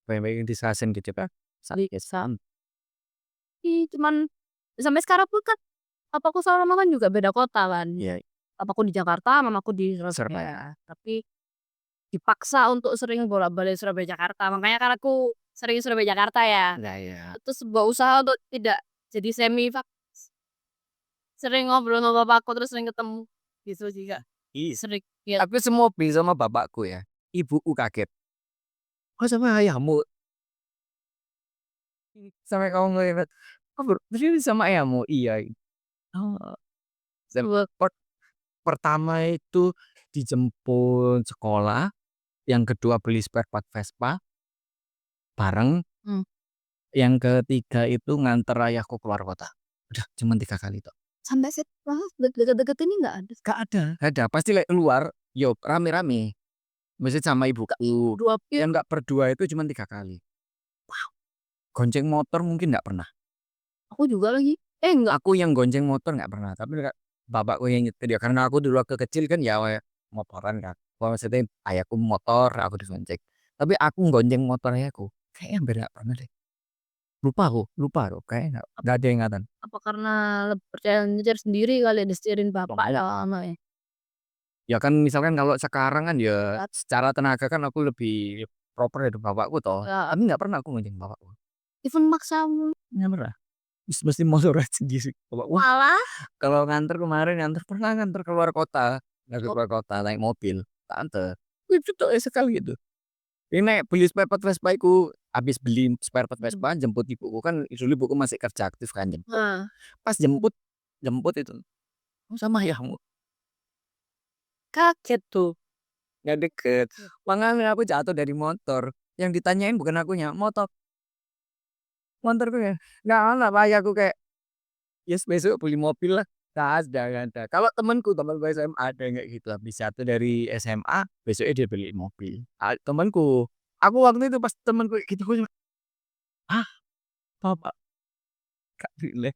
banyak discussion gitu kan. Bisa. Cuman sampai sekarang pun kan papaku sama mama kan juga beda kota kan. Iya, Papaku di Jakarta, mamaku di Surabaya. Surabaya. Tapi dipaksa untuk sering bolak-balik Surabaya Jakarta. Makanya kan aku sering Surabaya Jakarta ya. Nah, ya. Itu sebuah usaha untuk tidak jadi semi sering ngobrol sama papaku terus sering ketemu gitu juga. Iya. Sering ya. Aku semobil sama bapakku ya. Ibuku kaget. Oh sama ayahmu. Sampai kamu ngeliat. Oh berdiri sama ayahmu. Iya. Oh. Sebuah Pertama itu dijemput sekolah. Yang kedua beli spare part Vespa. Bareng. hmm, Yang ketiga itu nganter ayahku keluar kota. Udah cuma 3 kali itu. sampai setelah deket-deket ini nggak ada. Gak ada. Gak ada. Pasti keluar. Yo rame-rame. Maksudnya sama ibuku. Dua pil. Yang nggak berdua itu cuma 3 kali. Gonceng motor mungkin nggak pernah. Aku juga lagi. Enggak. Aku yang gonceng motor nggak pernah. Tapi bapakku yang nyetir ya. Karena aku dulu waktu kecil kan ya motoran kan. Kalau maksudnya ayahku motor, aku digonceng. Tapi aku gonceng motor ayahku. Kayaknya hampir nggak pernah deh. Lupa aku. Kayaknya nggak ada ingatan. Apa karena lebih percaya nyetir sendiri kali ya disetirin bapak Makanya. lama ya. Ya kan misalkan kalau sekarang kan ya secara tenaga kan aku lebih proper dari bapakku toh. Ya, Tapi nggak pernah aku gonceng bapakku. even maksa Nggak pernah. Mesti motor sendiri. Bapak, wah malah kalau nganter kemarin pernah nganter keluar kota. Nganter keluar kota naik mobil. Tante. Itu tuh sekali gitu. Ini naik beli spare part Vespa ku. Habis beli spare part Vespa jemput ibuku kan dulu ibuku masih kerja aktif kan jemput. nah, Pas jemput itu. Oh, sama ayahmu. kaget tuh. Nggak deket. Makanya aku jatuh dari motor. Yang ditanyain bukan akunya, motorku ya. Nggak ada, ayahku kayak, yes besok beli mobil lah. Nggak ada. Kalau temanku SMA ada nggak gitu. Habis jatuh dari SMA, besoknya dia beli mobil. Temanku, aku waktu itu pas temanku gitu, aku cuma, ah, bapak, gak boleh.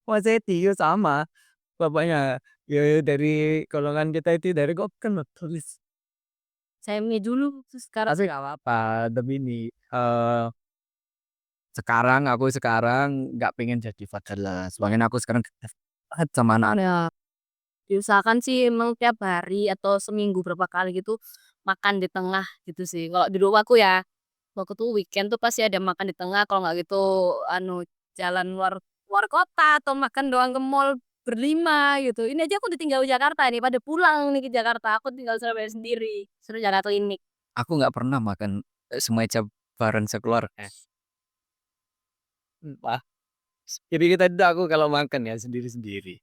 Mas Edi yo sama. Bapaknya ya dari golongan kita itu dari kok kan tulis. Semi dulu terus sekarang Tapi nggak apa-apa. Tapi ini sekarang nggak pengen jadi fatherless. Soalnya aku sekarang deket banget sama anak. ya diusahakan sih emang tiap hari atau seminggu berapa kali gitu makan di tengah gitu sih. Kalau di rumahku ya, waktu tuh weekend tuh pasti ada makan di tengah. Kalau nggak gitu, anu jalan luar luar kota atau makan doang ke mall berlima gitu. Ini aja aku udah tinggal di Jakarta nih, pada pulang nih ke Jakarta. Aku tinggal Surabaya sendiri, suruh jaga klinik. Aku nggak pernah makan semeja bareng sekeluarga. Wah, jadi kita itu aku kalau makan ya sendiri-sendiri.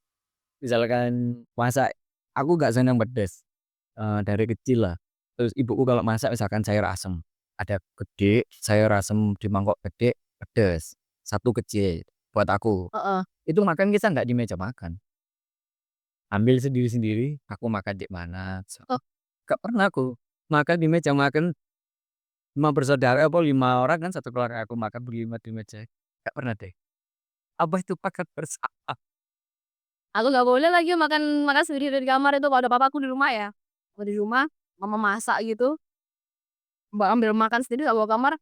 Misalkan masak, aku nggak senang pedas dari kecil lah. Terus ibuku kalau masak misalkan sayur asem, ada gede, sayur asem di mangkok gede, pedas. Satu kecil buat aku. Heeh. Itu makan kita nggak di meja makan. Ambil sendiri-sendiri, aku makan di mana. So, Oh, nggak pernah aku makan di meja makan 5 bersaudara apa 5 orang kan satu keluarga aku makan berlima di meja. Nggak pernah deh. Apa itu makan bersama? aku nggak boleh lagi makan makan sendiri di kamar itu kalau ada papaku di rumah ya. Kalau di rumah, mama masak gitu, mbak ambil makan sendiri gak bawa kamar.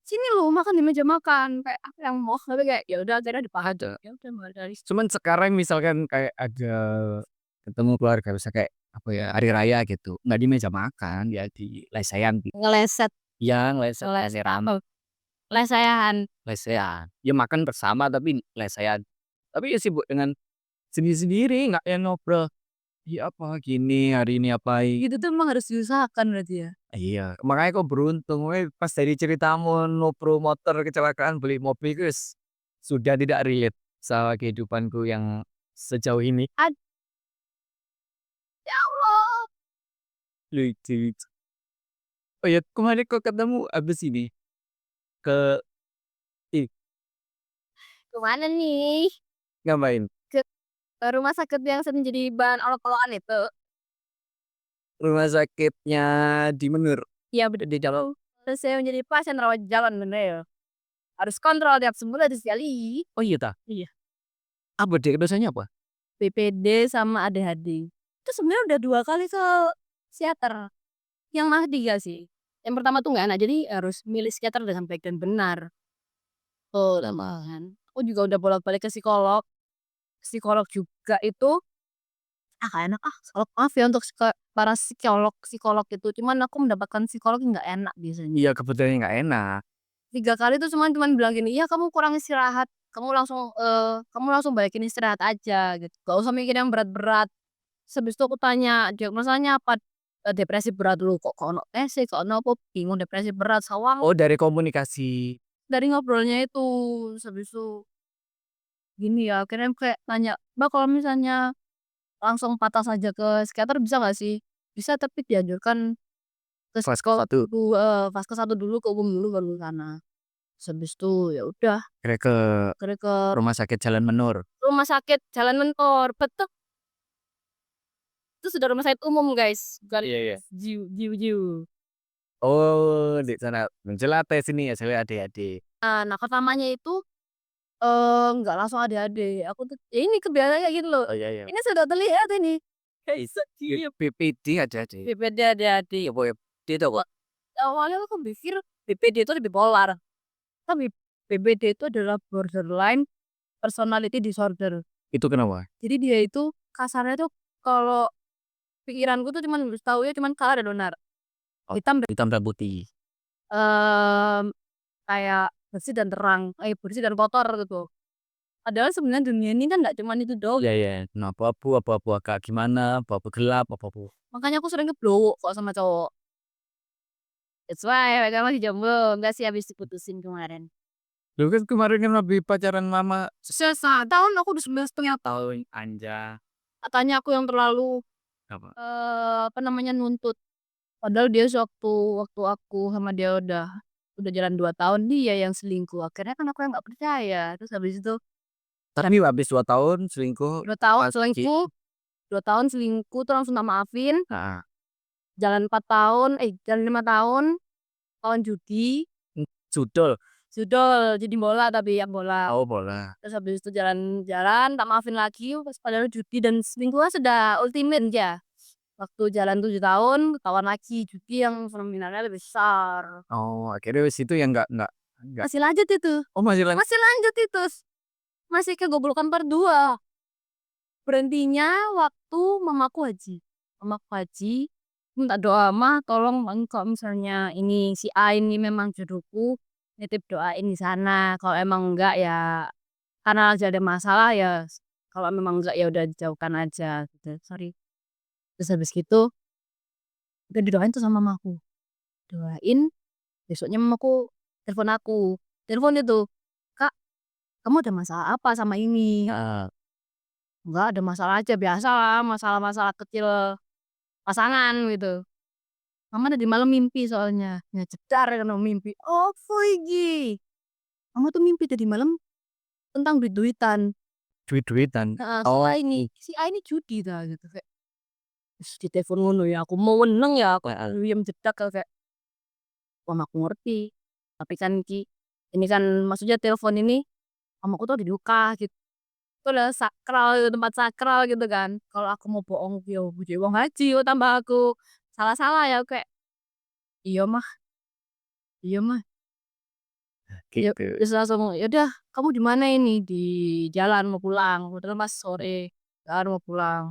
Sini lu makan di meja makan kayak apa yang mau tapi kayak ya udah akhirnya dipakai Ada. ya udah mulai dari Cuman sekarang misalkan kayak ada ketemu keluarga bisa kayak apa ya hari raya gitu, nggak di meja makan ya di lesehan gitu. ngeleset Yang lesehan, ngeleset apa lesehan. lesehan. Ya makan bersama tapi lesehan. Tapi ya sibuk dengan sendiri-sendiri nggak yang ngobrol. Iya apa gini hari ini apa. Gitu tuh emang harus diusahakan berarti ya. Iya, makanya kok beruntung we pas dari ceritamu nopro motor kecelakaan beli mobil guys. Sudah tidak relate sama kehidupanku yang sejauh ini. Ad ya Allah, Lucu, lucu. Oh ya, kemarin kok ketemu abis ini ke ih, ke mana nih? ngapain? Ke rumah sakit yang sering jadi bahan olok-olokan itu. Rumah sakitnya di Menur. Iya bener di Jawa. Terus saya menjadi pasien rawat jalan bener ya. Harus kontrol tiap sebulan sekali. Oh iya ta? Iya. Apa deh dosanya apa? BPD sama ADHD. Itu sebenarnya udah 2 kali ke psikiater. Yang mana 3 sih. Yang pertama tuh nggak enak, jadi harus milih psikiater dengan baik dan benar. Oh, tambahan. Aku juga udah bolak-balik ke psikolog. Psikolog juga itu gak enak psikolog. Maaf ya untuk para psikolog itu. Cuman aku mendapatkan psikolog yang nggak enak biasanya. Iya kebetulannya nggak enak. 3 kali tuh cuman bilang gini, "Iya kamu kurang istirahat. Kamu langsung balikin istirahat aja," gitu. Gak usah mikir yang berat-berat. Terus habis itu aku tanya, "Diagnosanya apa?" Depresi berat dulu, "Kok kok ono TC, kok ono apa?" Bingung depresi berat, sawang. Oh dari komunikasi. Dari ngobrolnya itu, terus habis itu gini ya, akhirnya kayak nanya, "Mbak kalau misalnya langsung patah saja ke psikiater bisa nggak sih?" "Bisa tapi dianjurkan ke Kelas kelas psikolog satu. dulu, fase 1 dulu, ke umum dulu baru ke sana." Terus habis itu ya udah, Kira ke akhirnya ke rumah sakit Jalan Menur. rumah sakit Jalan Mentor, betul. Itu sudah rumah sakit umum guys, bukan Iya iya. jiu. Oh di sana mencelat tes ini ya saya adik-adik. Nah pertamanya itu, nggak langsung ADHD, aku tuh ya ini kebiasaan kayak gitu loh, Oh iya iya. ini sudah terlihat ini, kayak sedih, BPD adik-adik. BPD ADHD. Ya boy, dia tahu kok. Awalnya aku pikir BPD itu lebih polar, tapi BPD itu adalah borderline personality disorder. Itu kenapa? Jadi dia itu kasarnya tuh kalau pikiranku tuh cuman taunya cuman kalah dan benar, Oh, hitam dan hitam dan putih. mmm, kayak bersih dan kotor gitu. Padahal sebenarnya dunia ini kan nggak cuman itu doang. Iya iya. Nah, abu-abu agak gimana, abu-abu gelap, abu-abu. Makanya aku sering ngeblowo kok sama cowok. That's why mereka masih jomblo, enggak sih habis diputusin kemarin. Lu kan kemarin kan lebih pacaran lama. Tahun aku udah 11,5 tahun. Anja. Katanya aku yang terlalu, Apa? apa namanya, nuntut. Padahal dia waktu aku sama dia udah jalan 2 tahun, dia yang selingkuh. Akhirnya kan aku yang nggak percaya. Terus habis itu Tapi habis 2 tahun selingkuh 2 tahun pas selingkuh, 2 tahun selingkuh terus langsung tak maafin. heeh. Jalan 5 tahun, kawan judi. Judul. judol jadi bola tapi yang bola. Oh, bola. Terus habis itu jalan-jalan, tak maafin lagi pas padahal judi dan selingkuhan sudah ultimate ya. Waktu jalan 7 tahun, ketahuan lagi judi yang nominalnya lebih besar. Oh, akhirnya wis itu yang enggak. Masih lanjut itu. Oh, masih Masih lanjut itu. Masih kegoblokan part 2. Berhentinya waktu mamaku haji. Mamaku haji, minta doa, "Ma, tolong Bang, kalau misalnya ini si A ini memang jodohku, nitip doain di sana. Kalau emang enggak ya karena lagi ada masalah ya kalau memang enggak ya udah dijauhkan aja," gitu. Sorry. Terus habis gitu udah didoain tuh sama mamaku. Doain, besoknya mamaku telepon aku. Telepon itu, "Kak, kamu ada masalah apa sama ini?" Heeh. "Enggak ada masalah aja, biasalah masalah-masalah kecil pasangan," gitu. "Mama tadi malam mimpi soalnya." Ya jedar kan mimpi. "Opo iki? Mama tuh mimpi tadi malam tentang duit-duitan." Duit-duitan. Heeh, Oh, si A ini judi ta gitu kayak, terus ditelepon ngono ya aku mau meneng ya aku heeh. diem jedak kayak, "Mamaku ngerti, tapi kan ini kan maksudnya telepon ini mamaku tuh ada di Mekah gitu, itu adalah sakral gitu, tempat sakral gitu kan. Kalau aku mau bohong yo bojo wong haji yo tambah aku salah-salah ya aku kayak, "Iya Mah, iya Mah." Ya Gitu. terus langsung, "Ya udah kamu di mana ini?" "Di jalan mau pulang." Kebetulan pas sore, "Jalan mau pulang."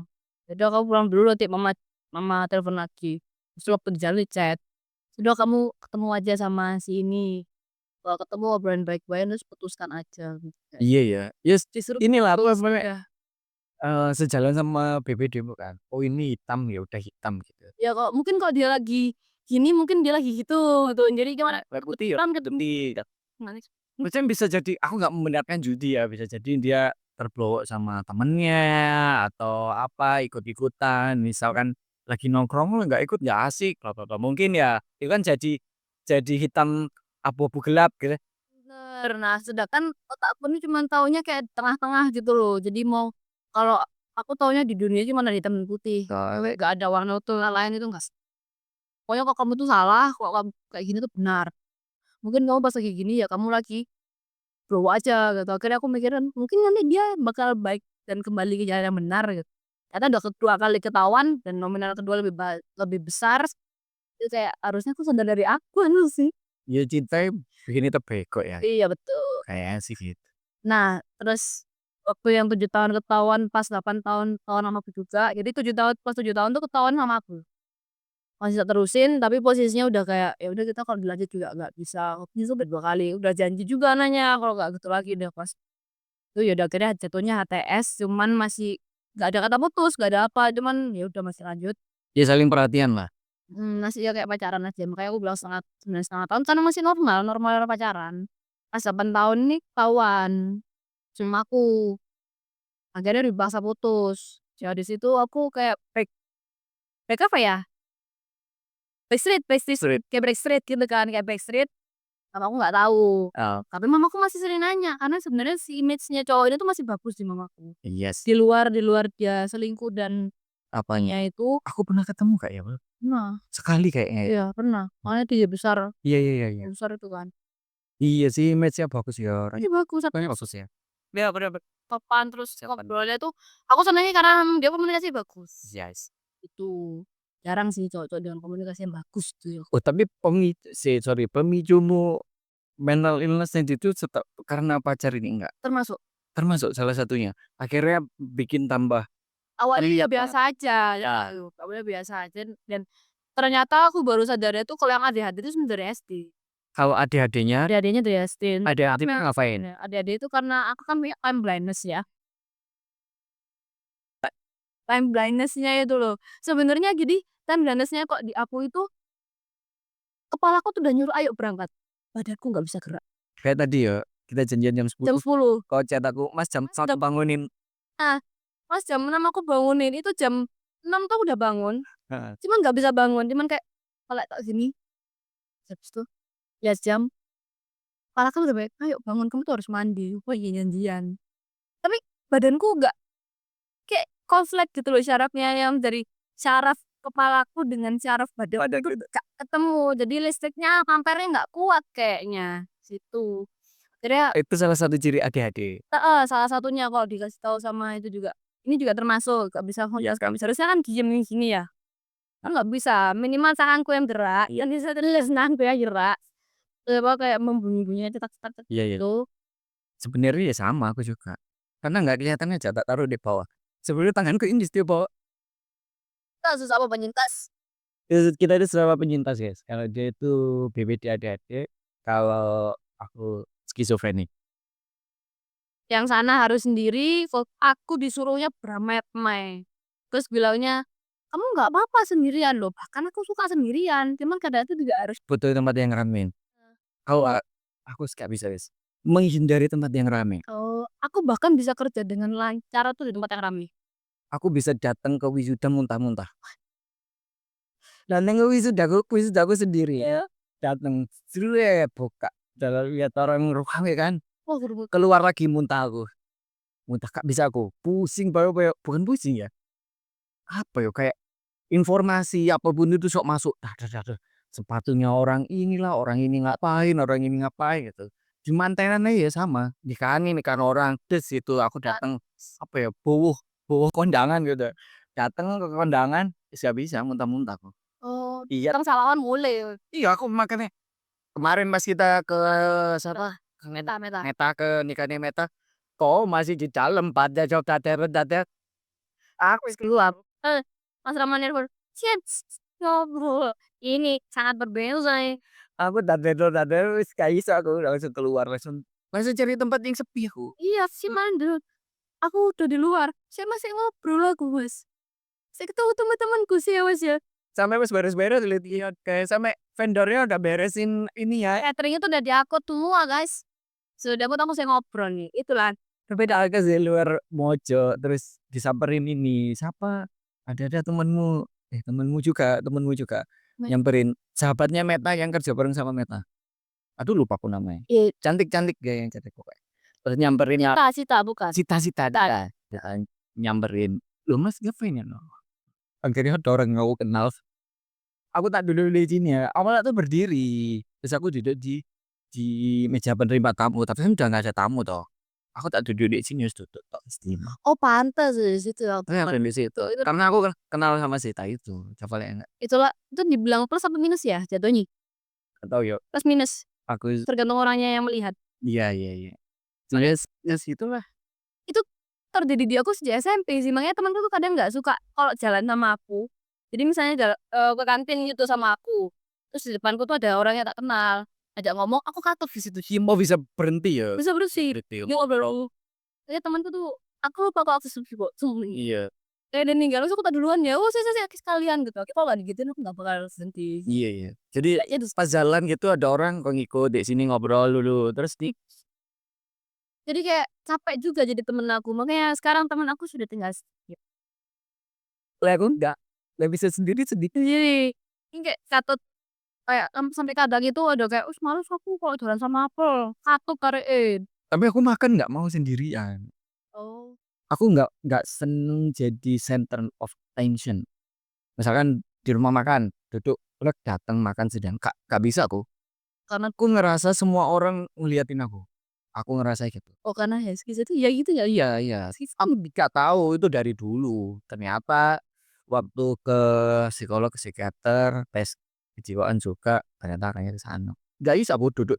"Ya udah kamu pulang dulu nanti mama mama telepon lagi." Terus waktu di jalan di-chat, "Udah kamu ketemu aja sama si ini, kalau ketemu obrolin baik-baik terus putuskan aja." Gitu kayak. Iya ya. Yes, Disuruh inilah apa putus, namanya, udah. sejalan sama BPD-mu kan. Oh, ini hitam, ya udah hitam gitu. Ya kok mungkin kalau dia lagi gini mungkin dia lagi gitu gitu. Jadi gimana, Merah putih ya kebetulan ketemu putih. gimana sih? Maksudnya bisa jadi aku nggak membenarkan judi ya, bisa jadi dia terbawa sama temennya atau apa, ikut-ikutan. Misalkan lagi nongkrong nggak ikut nggak asik, bla bla bla. Mungkin ya itu kan jadi hitam abu-abu gelap gitu. Bener. Nah, sedangkan otakku ini cuman taunya kayak tengah-tengah gitu loh. Jadi mau kalau aku taunya di dunia cuma ada hitam dan putih. Gak ada warna tuh yang lain itu enggak. Pokoknya kalau kamu tuh salah, kalau kamu kayak gini tuh benar. Mungkin kamu pas lagi gini ya kamu lagi flow aja gitu. Akhirnya aku mikirin mungkin nanti dia bakal baik dan kembali ke jalan yang benar gitu. Ternyata udah kedua kali ketahuan dan nominal kedua lebih besar. Itu kayak harusnya aku sadar dari aku sih. Ya cinta bikin kita bego ya, Iya betul. kayaknya sih gitu. Nah, terus waktu yang 7 tahun ketahuan pas 8 tahun ketahuan sama aku juga. Jadi 7 tahun pas 7 tahun tuh ketahuan sama aku. Masih tak terusin tapi posisinya udah kayak, ya udah kita kalau dilanjut juga nggak bisa. Waktu itu udah 2 kali, udah janji juga nanya kalau nggak gitu lagi deh pas itu ya udah akhirnya jatuhnya HTS cuman masih nggak ada kata putus, nggak ada apa, cuman ya udah masih lanjut. Ya saling perhatian lah. Masih ya kayak pacaran aja makanya aku bilang 9,5 tahun karena masih normal, normal pacaran. Pas 8 tahun nih ketahuan sama aku. Akhirnya dipaksa putus. Ya di situ aku kayak break apa ya, backstreet Sulit. kayak backstreet gitu kan, kayak backstreet, mamaku nggak tahu. Oh, Tapi mamaku masih sering nanya, karena sebenarnya si image-nya cowok ini tuh masih bagus di mamaku. iya sih. Di luar dia selingkuh dan Apanya? nya itu Aku pernah ketemu Kak ya, Bang? pernah, Sekali kayaknya ya. iya pernah, makanya dia Iya iya iya iya. besar itu kan. Iya sih image-nya bagus ya, orangnya Iya bagus, orangnya bagus ya. iya bener bener, sopan terus Siapan. ngobrolnya tuh aku senengnya karena dia komunikasi bagus. Yes. Itu, jarang sih cowok-cowok dengan komunikasi yang bagus tuh ya. Oh tapi pemicumu mental illness-nya itu karena pacar ini enggak? Termasuk Termasuk salah satunya? Akhirnya bikin tambah awalnya ya terlihat biasa aja ya, gitu, awalnya biasa aja dan ternyata aku baru sadarnya tuh kalau yang ADHD itu sebenarnya dari SD. kalau adik-adiknya Adik-adiknya dari SD. Tapi adik-adiknya ngapain? adik-adik itu karena aku kan punya time blindness ya. Time blindness-nya itu loh. Sebenarnya jadi time blindness-nya kok di aku itu kepalaku tuh udah nyuruh, "Ayo berangkat." Badanku nggak bisa gerak. Kayak tadi ya, kita janjian jam Jam 10, 10. kau chat aku, "Mas jam Mas 1 udah bangunin." ah, Mas jam 6 aku bangunin, itu jam 6 tuh udah bangun, Heeh. cuman nggak bisa bangun, cuman kayak melek tok gini, habis itu lihat jam, kepalaku udah kayak, "Ayo bangun, kamu tuh harus mandi." Oh iya janjian. Tapi badanku nggak kayak konslet gitu loh syarafnya yang dari syaraf kepalaku dengan syaraf badanku tuh Badanku nggak ketemu. Jadi listriknya ampernya nggak kuat kayaknya. situ. Akhirnya Itu salah satu ciri ADHD. salah satunya kalau dikasih tahu sama itu juga. Ini juga termasuk gak bisa ngomong kami seharusnya kan diem di sini ya. Kan nggak bisa, minimal tanganku yang gerak, yang bisa tulis tanganku yang gerak. Apa kayak membunyi-bunyi cetak-cetak Iya, iya. gitu. Sebenarnya ya sama aku juga. Karena nggak kelihatan aja tak taruh di bawah. Sebenarnya tanganku ini di bawah. Kita susah apa penyintas. Kita itu sama penyintas guys. Kalau dia itu BPD ADHD, kalau aku skizofrenik. Yang sana harus sendiri, kok aku disuruhnya beramai-ramai. Terus bilangnya, kamu nggak apa-apa sendirian loh. Bahkan aku suka sendirian. Cuman kadang itu juga harus. Butuh tempat yang rame. Kalau aku nggak bisa guys. Menghindari tempat yang rame. Oh, aku bahkan bisa kerja dengan lancar tuh di tempat yang ramai. Aku bisa datang ke wisuda muntah-muntah. Datang ke wisuda aku sendiri. Iya. Datang, buka. Dalam lihat orang rame kan. Wah, gerut. Keluar lagi muntah aku. Muntah kak bisa aku. Pusing baru bukan pusing ya. Apa ya kayak informasi apapun itu sok masuk. Dah, dah, dah, dah. Sepatunya orang inilah, orang ini ngapain gitu. Di mantenannya ya sama. Nikahan orang. Terus itu aku datang apa ya, bowo kondangan gitu. Datang ke kondangan, gak bisa muntah-muntah aku. Oh, Iya, datang salaman mulai. iya aku makanya kemarin pas kita ke siapa? Ke Meta, meta. Meta ke nikahnya Meta. Kok masih di dalam pada job dadet. Aku wis keluar. Eh, Mas Rahman Irfan, "Shit, ngobrol." Ini sangat berbeda ya. Aku dadet wis gak iso aku langsung keluar langsung cari tempat yang sepi aku. Iya, sih mandul. Aku udah di luar. Saya masih ngobrol aku, Mas. Saya ketemu teman-temanku sih ya, Mas ya. Sampai wis beres-beres lihat kayak sampai vendornya udah beresin ini ya. Catering itu udah diangkut semua, guys. Sudah pun aku saya ngobrol nih. Itulah. Berbeda agak sih luar mojo terus disamperin ini siapa? Ada temenmu juga nyamperin sahabatnya Meta yang kerja bareng sama Meta. Aduh lupa aku namanya. Iya, Cantik-cantik gaya yang cantik pokoknya. Terus nyamperin ya Sita bukan. Sita dah. Nyamperin. Loh Mas ngapain ya no? Akhirnya ada orang yang aku kenal. Aku tak dulu di sini ya. Awalnya tuh berdiri. Terus aku duduk di meja penerima tamu. Tapi kan udah gak ada tamu toh. Aku tak duduk di sini, wis duduk tok istimewa. Oh, pantas di situ ya. Ngapain di situ? Itu Karena aku kenal sama Sita itu. Coba lihat enggak? itulah itu dibilang plus apa minus ya jatuhnya? Enggak tahu yo. Plus minus. Aku Tergantung orangnya yang melihat. iya. Sebenarnya ya situlah. Itu terjadi di aku sejak SMP sih. Makanya temanku tuh kadang nggak suka kalau jalan sama aku. Jadi misalnya ke kantin gitu sama aku. Terus di depanku tuh ada orang yang tak kenal. Ajak ngomong, aku katut di situ. Mau bisa berhenti ya. Bisa bersih. Berhenti. Dia ngobrol. Kayak temanku tuh, aku lupa kalau aku kok. Iya. Kayak dia ninggal, terus aku tak duluan ya. Oh, saya sekalian gitu. Kalau nggak digituin aku nggak bakal berhenti. Iya. Jadi Kayaknya tuh. pas jalan gitu ada orang kok ngikut di sini ngobrol dulu terus Jadi kayak capek juga jadi temen aku. Makanya sekarang temen aku sudah tinggal sedikit. aku enggak bisa sendiri sedikit. Sendiri. Ini kayak katut. Kayak sampai kadang itu ada kayak, males aku kalau jalan sama Apel." Katut karekin. Tapi aku makan nggak mau sendirian. Oh. Aku nggak seneng jadi center of attention. Misalkan di rumah makan, duduk, plek datang makan sedang gak bisa aku. Karena aku ngerasa semua orang ngeliatin aku. Aku ngerasa gitu. Oh, karena Heskis itu ya gitu ya? Iya. Aku nggak tahu itu dari dulu. Ternyata waktu ke psikolog, ke psikiater, tes kejiwaan juga ternyata arahnya ke sana. Nggak bisa aku duduk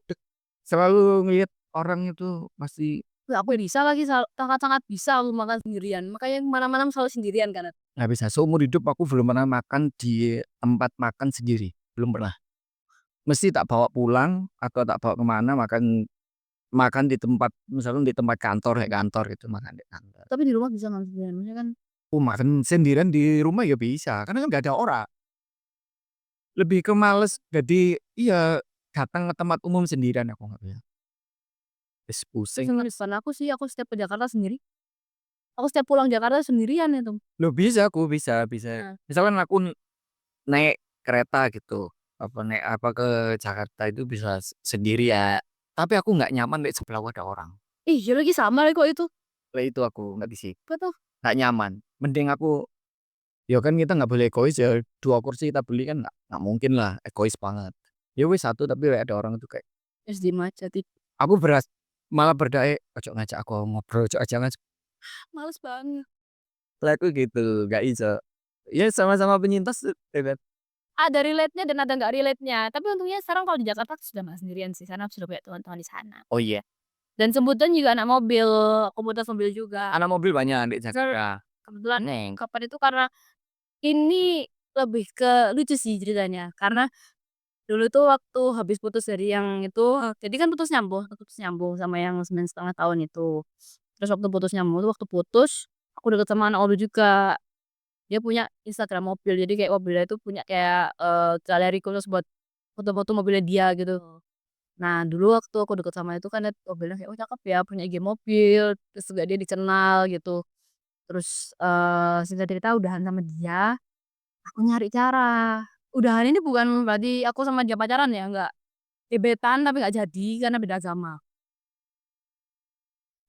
selalu ngeliat orang itu pasti Wah, aku bisa lagi sangat-sangat bisa aku makan sendirian. Makanya mana-mana selalu sendirian kan. nggak bisa. Seumur hidup aku belum pernah makan di tempat makan sendiri. Belum pernah. Mesti tak bawa pulang atau tak bawa kemana makan di tempat misalkan di tempat kantor kayak kantor gitu makan di kantor. Tapi di rumah bisa makan sendirian. Maksudnya kan Makan sendirian di rumah ya bisa karena kan nggak ada orang. Lebih ke males jadi iya datang ke tempat umum sendirian aku nggak bisa. Wis pusing. depan aku sih, aku setiap ke Jakarta sendiri. Aku setiap pulang Jakarta sendirian itu. Loh bisa aku bisa. Nah. Misalkan aku naik kereta gitu apa naik apa ke Jakarta itu bisa sendiri ya. Tapi aku nggak nyaman di sebelah ada orang. Ih, ya lagi sama kok itu. Lah itu aku nggak bisa. Apa tuh? Nggak nyaman. Mending aku ya kan kita nggak boleh egois ya 2 kursi kita beli kan nggak mungkin lah egois banget. Ya wis satu tapi ada orang itu kayak SD macet itu. Aku malah berdalih, "Ojo ngajak aku ngobrol, ojo aja ngajak." Males banget. Lah aku gitu, nggak iso. Ya sama-sama penyintas ya kan. Ada relate-nya dan ada nggak relate-nya. Tapi untungnya sekarang kalau di Jakarta aku sudah nggak sendirian sih, karena aku sudah punya teman-teman di sana. Oh iya, Dan sebutan juga anak mobil, komunitas mobil juga. anak mobil banyak di Ser Jakarta. kebetulan kapan itu karena ini lebih ke lucu sih ceritanya, karena dulu tuh waktu habis putus dari yang itu, jadi kan putus nyambung sama yang 9,5 tahun itu. Terus waktu putus nyambung tuh, waktu putus, aku deket sama anak mobil juga. Dia punya Instagram mobil, jadi kayak mobilnya itu punya kayak, galeri khusus buat foto-foto mobilnya dia gitu. Nah dulu waktu aku deket sama itu kan, liat mobilnya kayak, "Oh cakep ya, punya IG mobil," terus juga dia dikenal gitu. Terus, singkat cerita udahan sama dia, aku nyari cara. Udahan ini bukan berarti aku sama dia pacaran ya, enggak. Gebetan tapi nggak jadi karena beda agama.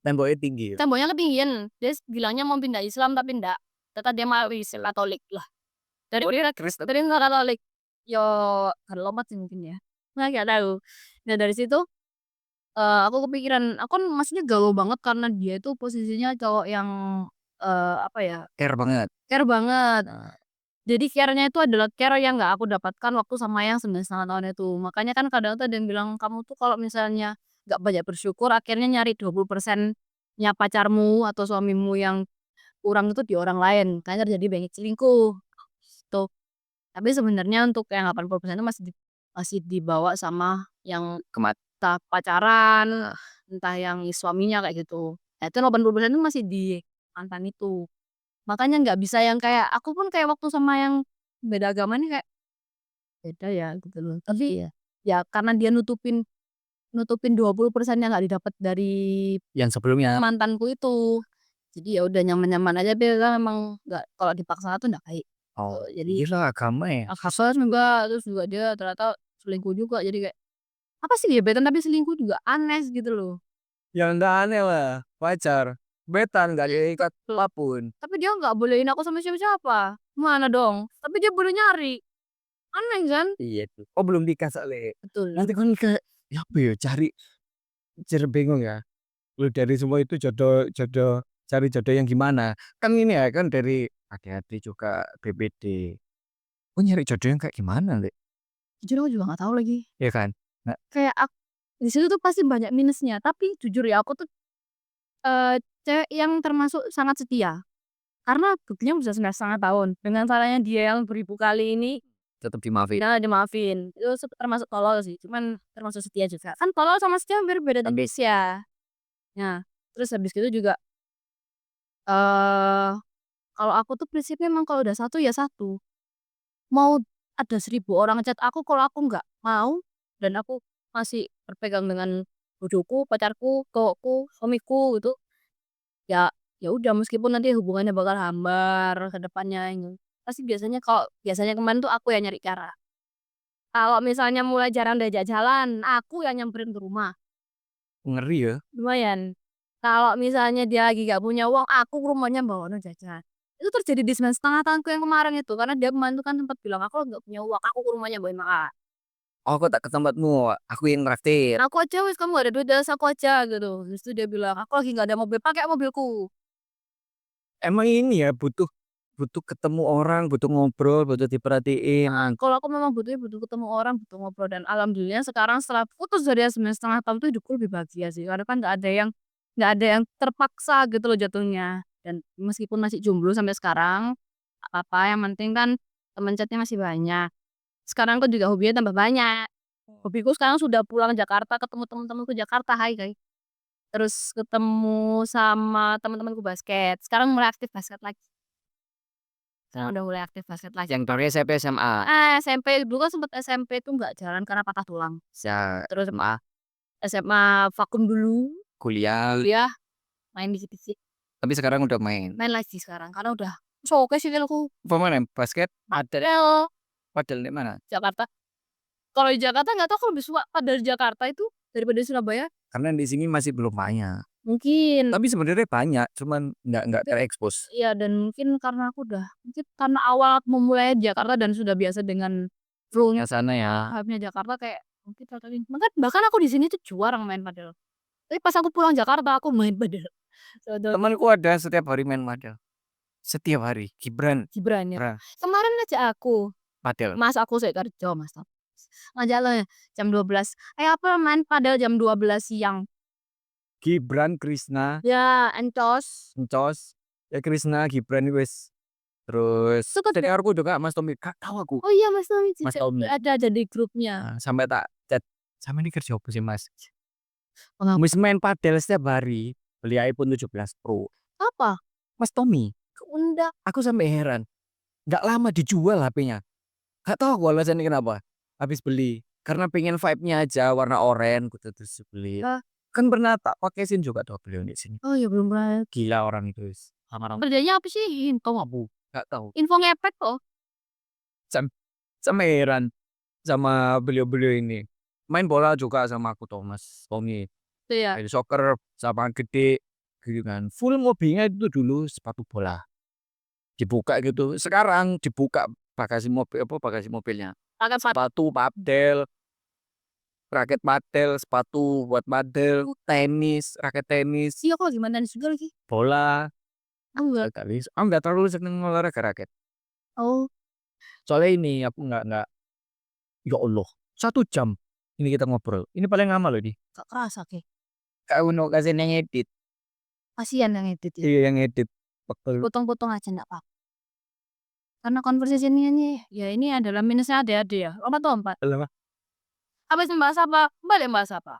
Temboknya tinggi ya? Temboknya ketinggian, dia bilangnya mau pindah Islam tapi ndak, tetap dia mau Katolik lah. Dari Urira Kristen dari nggak Katolik. Yo karena lompat sih mungkin ya, nggak tahu. Nah dari situ, aku kepikiran, aku kan maksudnya galau banget karena dia itu posisinya cowok yang, apa ya, Care banget. care banget. Nah, Jadi care-nya itu adalah care yang nggak aku dapatkan waktu sama yang 9,5 tahun itu. Makanya kan kadang tuh ada yang bilang, "Kamu tuh kalau misalnya nggak banyak bersyukur akhirnya nyari 20%-nya pacarmu atau suamimu yang kurang itu di orang lain, makanya terjadi banyak selingkuh." Gitu. Tapi sebenarnya untuk yang 80% itu masih dibawa sama yang kemat entah pacaran, entah yang suaminya kayak gitu. Nah itu 80% itu masih di mantan itu. Makanya nggak bisa yang kayak aku pun kayak waktu sama yang beda agama ini kayak, beda ya gitu loh. Tapi ya karena dia nutupin nutupin 20% yang nggak didapat dari yang sebelumnya. mantanku itu. Jadi ya udah nyaman-nyaman aja, dia kan memang nggak, kalau dipaksa tuh nggak baik. Oh, Jadi gila agama ya? hafal juga, terus juga dia ternyata selingkuh juga. Jadi kayak, apa sih gebetan tapi selingkuh juga aneh gitu loh. Ya nggak aneh lah, wajar. Betan nggak diikat apapun. Tapi dia nggak bolehin aku sama siapa-siapa. Mana dong? Tapi dia boleh nyari. Aneh kan? Iya tuh. Oh belum nikah soalnya. Betul. Nanti kan kayak, ya apa ya, cari bingung ya. Lu dari semua itu jodoh jodoh cari jodoh yang gimana? Kan ini ya kan dari hati-hati juga BPD. Oh nyari jodoh yang kayak gimana, Lek? Jujur aku juga nggak tahu lagi. Iya kan? Nah, Kayak di situ tuh pasti banyak minusnya. Tapi jujur ya aku tuh, cewek yang termasuk sangat setia. Karena buktinya udah 9,5 tahun. Dengan salahnya dia yang beribu kali ini, tetap dimaafin. nah dimaafin. Itu termasuk tolol sih, cuman termasuk setia juga. Kan tolol sama setia hampir beda Tapi tipis ya. Nah, terus habis itu juga, eee, kalau aku tuh prinsipnya emang kalau udah satu ya satu. Mau ada 1.000 orang chat aku, kalau aku nggak mau dan aku masih berpegang dengan bojoku, pacarku, cowokku, suamiku gitu, ya ya udah meskipun nanti hubungannya bakal hambar ke depannya ini. Pasti biasanya kalau biasanya kemarin tuh aku yang nyari cara. Kalau misalnya mulai jarang diajak jalan, aku yang nyamperin ke rumah, ngeri ya. lumayan. Kalau misalnya dia lagi gak punya uang, aku ke rumahnya bawain jajan. Itu terjadi di 9,5 tahunku yang kemarin itu, karena dia kemarin tuh kan sempat bilang, "Aku nggak punya uang," aku ke rumahnya bawain makan. Oh aku tak ke tempatmu, aku yang traktir. "Aku aja wis, kamu gak ada duit das aku aja," gitu. Terus itu dia bilang, "Aku lagi nggak ada mobil, pakai mobilku." Emang ini ya butuh butuh ketemu orang, butuh ngobrol, butuh diperhatiin. Kalau aku memang butuh ketemu orang, butuh ngobrol, dan alhamdulillah sekarang setelah putus dari yang 9,5 tahun tuh hidupku lebih bahagia sih. Karena kan nggak ada yang terpaksa gitu loh jatuhnya. Dan meskipun masih jomblo sampai sekarang, nggak apa-apa, yang penting kan teman chatnya masih banyak. Sekarang aku juga hobinya tambah banyak. Hobiku sekarang sudah pulang Jakarta, ketemu teman-temanku Jakarta, hai hai. Terus ketemu sama teman-temanku basket. Sekarang mulai aktif basket lagi. Sekarang udah mulai aktif basket lagi. Yang dari SMP, SMA. SMP dulu kan sempet SMP tuh nggak jalan karena patah tulang. Terus SMA, SMA vakum dulu, kuliah, kuliah main dikit-dikit. tapi sekarang udah main. Main lagi sekarang karena udah oke sih aku. Pemain basket ada Padahal padahal di mana? Jakarta. Kalau di Jakarta nggak tahu, aku lebih suka padahal di Jakarta itu daripada di Surabaya. Karena di sini masih belum banyak. Mungkin Tapi sebenarnya banyak, cuman nggak terekspos. iya, dan mungkin karena aku udah mungkin karena awal memulai Jakarta dan sudah biasa dengan flow-nya, Ke sana ya. hype-nya Jakarta, kayak Kita kali bahkan aku di sini tuh jarang main padel. Tapi pas aku pulang Jakarta aku main padel. Contoh Temanku ada setiap hari main padel. Setiap hari, Gibran. Gibran ya. Ra Kemarin ngajak aku, padel. Mas aku sik kerja Mas, ngajak le jam 12, "Ayo apa main padel jam 12 siang." Gibran, Krisna, Ya, encos. Encos, ya Krisna, Gibran iki wis terus Suka deh. seniorku juga Mas Tommy, gak tahu aku, Oh iya Mas Tommy Mas juga Tommy. ada di grupnya. Sampai tak chat, "Sampean iki kerja opo sih, Mas?" Mengapa? Wis main padel setiap hari, beli iPhone 17 Pro. Apa? Mas Tommy, Keunda aku sampai heran, nggak lama dijual HP-nya. Gak tahu aku alasannya kenapa. Habis beli, karena pengen vibe-nya aja warna oranye gitu terus beli. Kak. Kan pernah tak pakein juga tuh beliau di sini. Oh ya belum pernah. Gila orang itu wis. Kerjanya apa sih? Info Tahu gak tahu. info ngepet kok. Sam sama heran sama beliau-beliau ini. Main bola juga sama aku Thomas, Tommy. Itu ya. Main soccer sama gede gitu kan. Full mobilnya itu dulu sepatu bola. Dibuka gitu. Sekarang dibuka bagasi mobil apa bagasi mobilnya. Pakai Sepatu padel, raket padel, sepatu buat padel, tenis, raket tenis, iya, aku lagi mantan juga lagi. bola. Aku enggak. Aku nggak terlalu seneng olahraga raket. Oh, Soalnya ini aku nggak. Ya Allah, 1 jam ini kita ngobrol. Ini paling lama loh ini. gak kerasa Ki. Kak Uno kasih yang ngedit. Kasihan yang edit ya. Iya yang ngedit. Betul. Potong-potong aja enggak apa-apa. Karena conversation-nya ya ini adalah minusnya adik-adik ya. Lompat lompat. Lama. Habis membahas apa, balik membahas apa.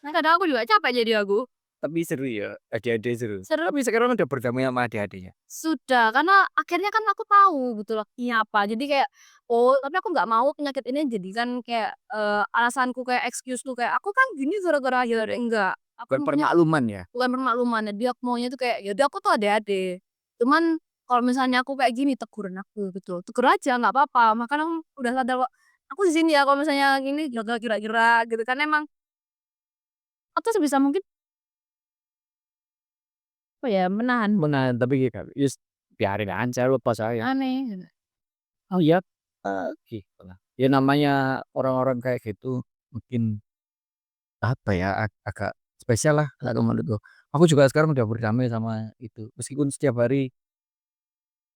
Nah kadang aku juga capek jadi aku. Tapi seru ya, adik-adik seru. Seru. Tapi sekarang udah berdamai sama adik-adiknya. Sudah, karena akhirnya kan aku tahu gitu loh, ini apa. Jadi kayak, oh tapi aku nggak mau penyakit ini jadikan kayak, alasanku kayak excuse-ku kayak, "Aku kan gini gara-gara ya enggak." Aku Bukan punya permakluman ya. bukan permakluman, jadi aku maunya tuh kayak, ya udah aku tuh adik-adik. Cuman kalau misalnya aku kayak gini teguran aku gitu, tegur aja nggak apa-apa. Makanya udah sadar kok, aku di sini ya kalau misalnya gini jaga kira-kira gitu kan emang aku sebisa mungkin apa ya, menahan Menahan tapi ya yes, biarin aja lepas aja. aneh gitu. Oh iya, gitu lah. Ya namanya orang-orang kayak gitu mungkin apa ya agak spesial lah kalau menurutku. Aku juga sekarang udah berdamai sama itu. Meskipun setiap hari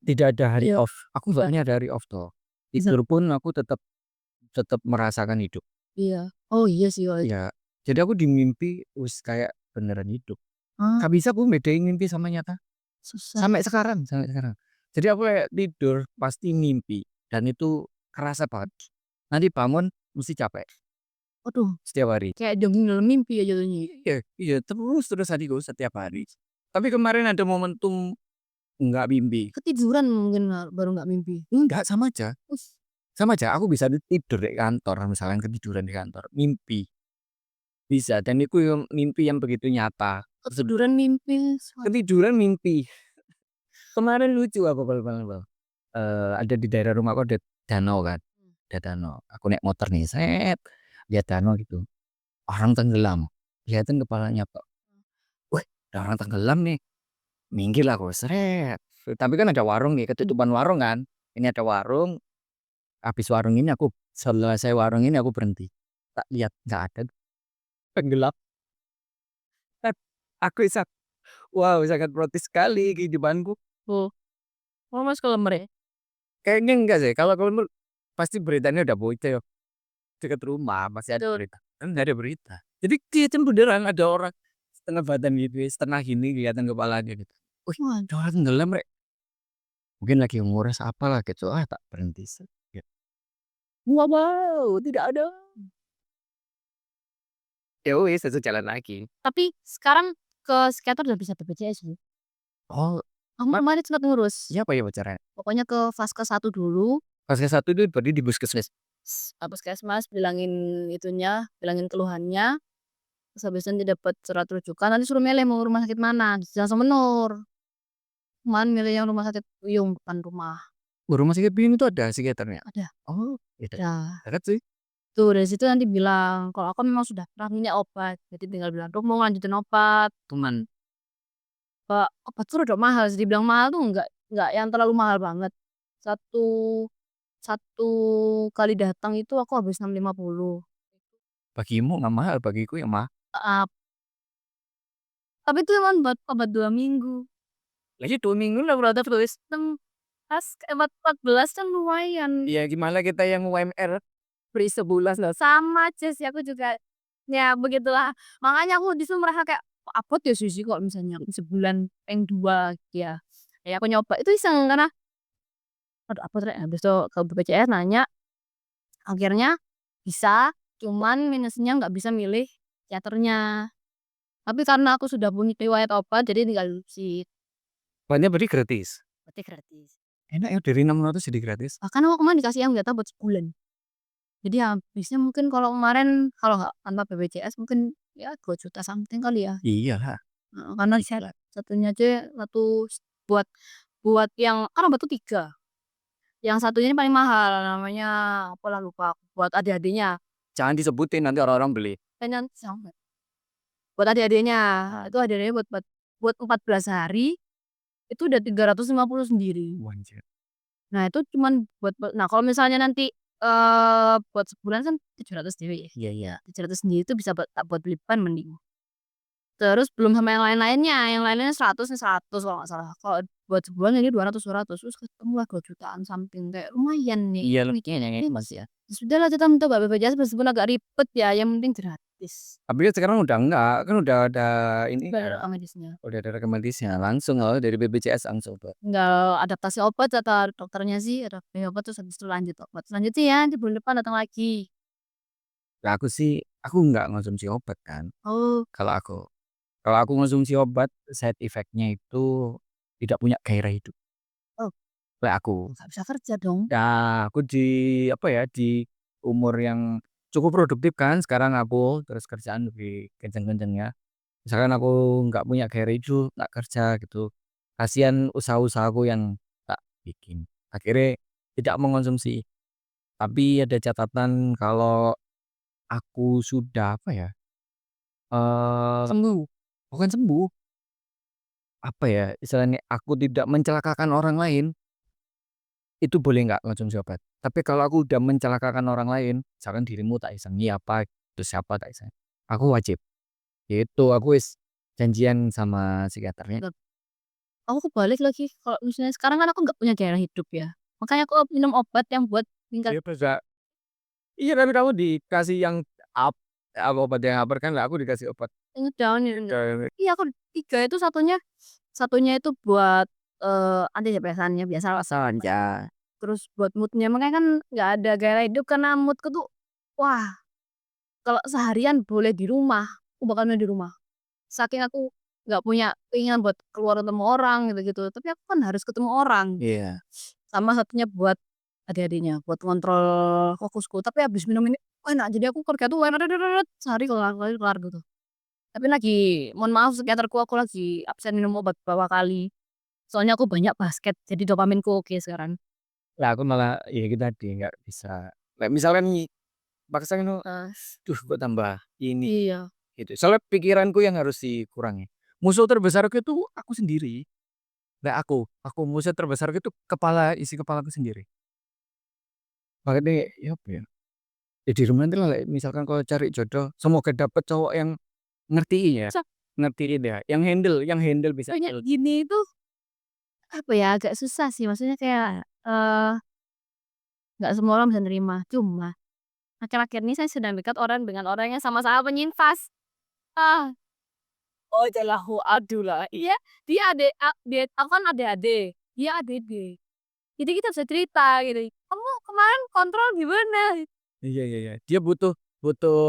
tidak ada hari Iya, off. Aku nggak bisa punya ada hari off toh. bisa. Tidur pun aku tetap tetap merasakan hidup. Iya. Oh iya sih kalau itu. Ya, jadi aku di mimpi wis kayak beneran hidup. Ah, Gak bisa aku bedain mimpi sama nyata. susah. Sampai sekarang, sampai sekarang. Jadi aku kayak tidur pasti mimpi dan itu kerasa banget. Nanti bangun mesti capek Waduh, setiap hari. kayak jogging dalam mimpi ya jatuhnya. Iya, iya terus hariku setiap hari. Tapi kemarin ada momentum nggak mimpi. Ketiduran mungkin baru nggak mimpi. Enggak, sama aja. Us, Sama aja, aku bisa tidur di kantor, misalkan ketiduran di kantor, mimpi. Bisa, dan itu yang mimpi yang begitu nyata. ketiduran mimpi. Ketiduran mimpi. Kemarin lucu aku Bal. Ada di daerah rumahku ada danau kan, ada danau. Aku naik motor nih, set, lihat danau gitu. Orang tenggelam, kelihatan kepalanya kok. Wih, ada orang tenggelam nih. Minggir lah aku, seret. Tapi kan ada warung nih, ketutupan warung kan. Ini ada warung, habis warung ini aku selesai warung ini aku berhenti. Tak lihat nggak ada, tenggelam. Eh, Aku wow sangat protes sekali kehidupanku. Oh, oh mas kalau mereka. Kayaknya enggak sih, kalau menurut pasti beritanya udah bocor dekat rumah masih ada Betul. berita. Kan nggak ada berita. Jadi kelihatan beneran ada orang setengah badan gitu, setengah gini kelihatan kepalanya gitu. Wih, Wah, ada orang tenggelam rek. Mungkin lagi ngurus apalah gitu. Tak berhenti. Set, gitu. Wow, tidak ada. Ya wis, satu jalan lagi. tapi sekarang ke psikiater udah bisa BPJS sih. Oh, Aku kemarin sempat ngurus. siapa ya pacarnya? Pokoknya ke Fase 1 dulu. Fase 1 itu berarti di puskesmas. Puskesmas bilangin itunya, bilangin keluhannya. Terus habis itu nanti dapat surat rujukan, nanti suruh milih mau rumah sakit mana. Langsung menur. Kemarin milih yang rumah sakit Uyung depan rumah. Rumah sakit Bim itu ada psikiaternya. Ada. Oh, iya. Ya. Dekat sih. Tuh dari situ nanti bilang kalau aku memang sudah pernah minyak obat. Jadi tinggal bilang, "Dok mau lanjutin obat." Cuman Pak, obat tuh udah mahal sih. Dibilang mahal tuh enggak yang terlalu mahal banget. Satu satu kali datang itu aku habis 650. Bagimu nggak mahal, bagiku ya mahal. Heeh, tapi itu cuman buat obat 2 minggu. Lagi 2 minggu lah berarti tulis. Pas 14 kan lumayan. Ya gimana kita yang UMR free sebulan lah. Sama aja sih aku juga, ya begitulah. Makanya aku disitu merasa kayak, kok abot ya sih kok misalnya sebulan peng 2 ya. Ya aku nyoba itu iseng karena, aduh abot rek, habis itu ke BPJS nanya, akhirnya bisa, cuman minusnya nggak bisa milih teaternya. Tapi karena aku sudah punya riwayat obat jadi tinggal si Obatnya berarti gratis. berarti gratis. Enak ya dari 600 jadi gratis. Bahkan aku kemarin dikasih yang jatah buat sebulan. Jadi habisnya mungkin kalau kemarin kalau nggak tanpa BPJS mungkin ya 2 juta something kali ya. Iyalah, Karena gila. satunya aja buat buat yang kan obat tuh 3, yang satunya ini paling mahal namanya apalah lupa aku, buat adik-adiknya, Jangan disebutin nanti orang-orang beli. kayaknya sama, buat adik-adiknya, itu adik-adiknya buat 14 hari, itu udah 350 sendiri. Anjir. Nah itu cuman nah kalau misalnya nanti, buat sebulan kan 700 dewe ya, Iya, iya. 700 sendiri itu bisa tak buat beli ban mending. Terus belum sama yang lain-lainnya, yang lain-lainnya 100 nih 100 kalau nggak salah. Kalau buat sebulan ini 200 terus ketemulah 2 jutaan something, kayak lumayan nih. Iya lumayan ya Mas ya. Ya sudahlah kita minta BPJS meskipun agak ribet ya, yang penting gratis. Tapi kan sekarang udah enggak, kan udah ada ini Bayar ya, medisnya. udah ada rekam medisnya langsung loh dari BPJS langsung tuh. Tinggal adaptasi obat kata dokternya sih, adaptasi obat terus habis itu lanjut obat. Selanjutnya ya di bulan depan datang lagi. Lah aku sih, aku nggak ngonsumsi obat kan. Oh, Kalau aku, kalau aku ngonsumsi obat, side effect-nya itu tidak punya gairah hidup. oh, Kayak aku. nggak bisa kerja dong. Nah, aku di apa ya, di umur yang cukup produktif kan sekarang aku, terus kerjaan lebih kenceng-kencengnya. Misalkan aku nggak punya gairah hidup, nggak kerja gitu. Kasihan usaha-usahaku yang tak bikin. Akhirnya tidak mengonsumsi. Tapi ada catatan kalau aku sudah apa ya? Sembuh. Bukan sembuh, apa ya, istilahnya aku tidak mencelakakan orang lain, itu boleh nggak konsumsi obat. Tapi kalau aku udah mencelakakan orang lain, misalkan dirimu tak isangi apa, terus siapa tak isangi, aku wajib. Gitu, aku wis janjian sama psikiaternya. Nggak, aku kebalik lagi kalau misalnya sekarang kan aku nggak punya gairah hidup ya. Makanya aku minum obat yang buat tingkat Iya bisa. Iya tapi kamu dikasih yang up, obat yang upper kan lah aku dikasih obat. nge-down ya. Iya aku 3 itu satunya itu buat, antidepresannya biasalah aja. Terus buat mood-nya makanya kan nggak ada gaya hidup karena mood-ku tuh, wah kalau seharian boleh di rumah, aku bakal main di rumah. Saking aku nggak punya keinginan buat keluar ketemu orang gitu-gitu, tapi aku kan harus ketemu orang. Iya. Sama satunya buat adik-adiknya, buat ngontrol fokusku, tapi habis minum ini enak, jadi aku kerja tuh sehari kelar kelar kelar gitu. Tapi lagi mohon maaf psikiaterku aku lagi absen minum obat beberapa kali. Soalnya aku banyak basket, jadi dopaminku oke sekarang. Lah aku malah ya gitu tadi nggak bisa. Kayak misalkan paksa itu, duh kok tambah ini Iya. gitu. Soalnya pikiranku yang harus dikurangi. Musuh terbesarku itu aku sendiri. Nggak aku musuh terbesarku itu isi kepalaku sendiri. Makanya ya apa ya? Ya di rumah nanti lah misalkan kalau cari jodoh, semoga dapet cowok yang ngertiin ya, Sa ngertiin ya, yang handle bisa Kayak handle. gini itu, apa ya, agak susah sih maksudnya kayak, nggak semua orang bisa nerima. Cuma akhir-akhir ini saya sedang dekat dengan orang yang sama-sama penyintas. Ah, ojalahu adulah. Iya, dia aku kan adik-adik, dia adik-adik. Jadi kita bisa cerita gitu, "Kamu kemarin kontrol gimana?" Iya, iya, iya. Dia butuh butuh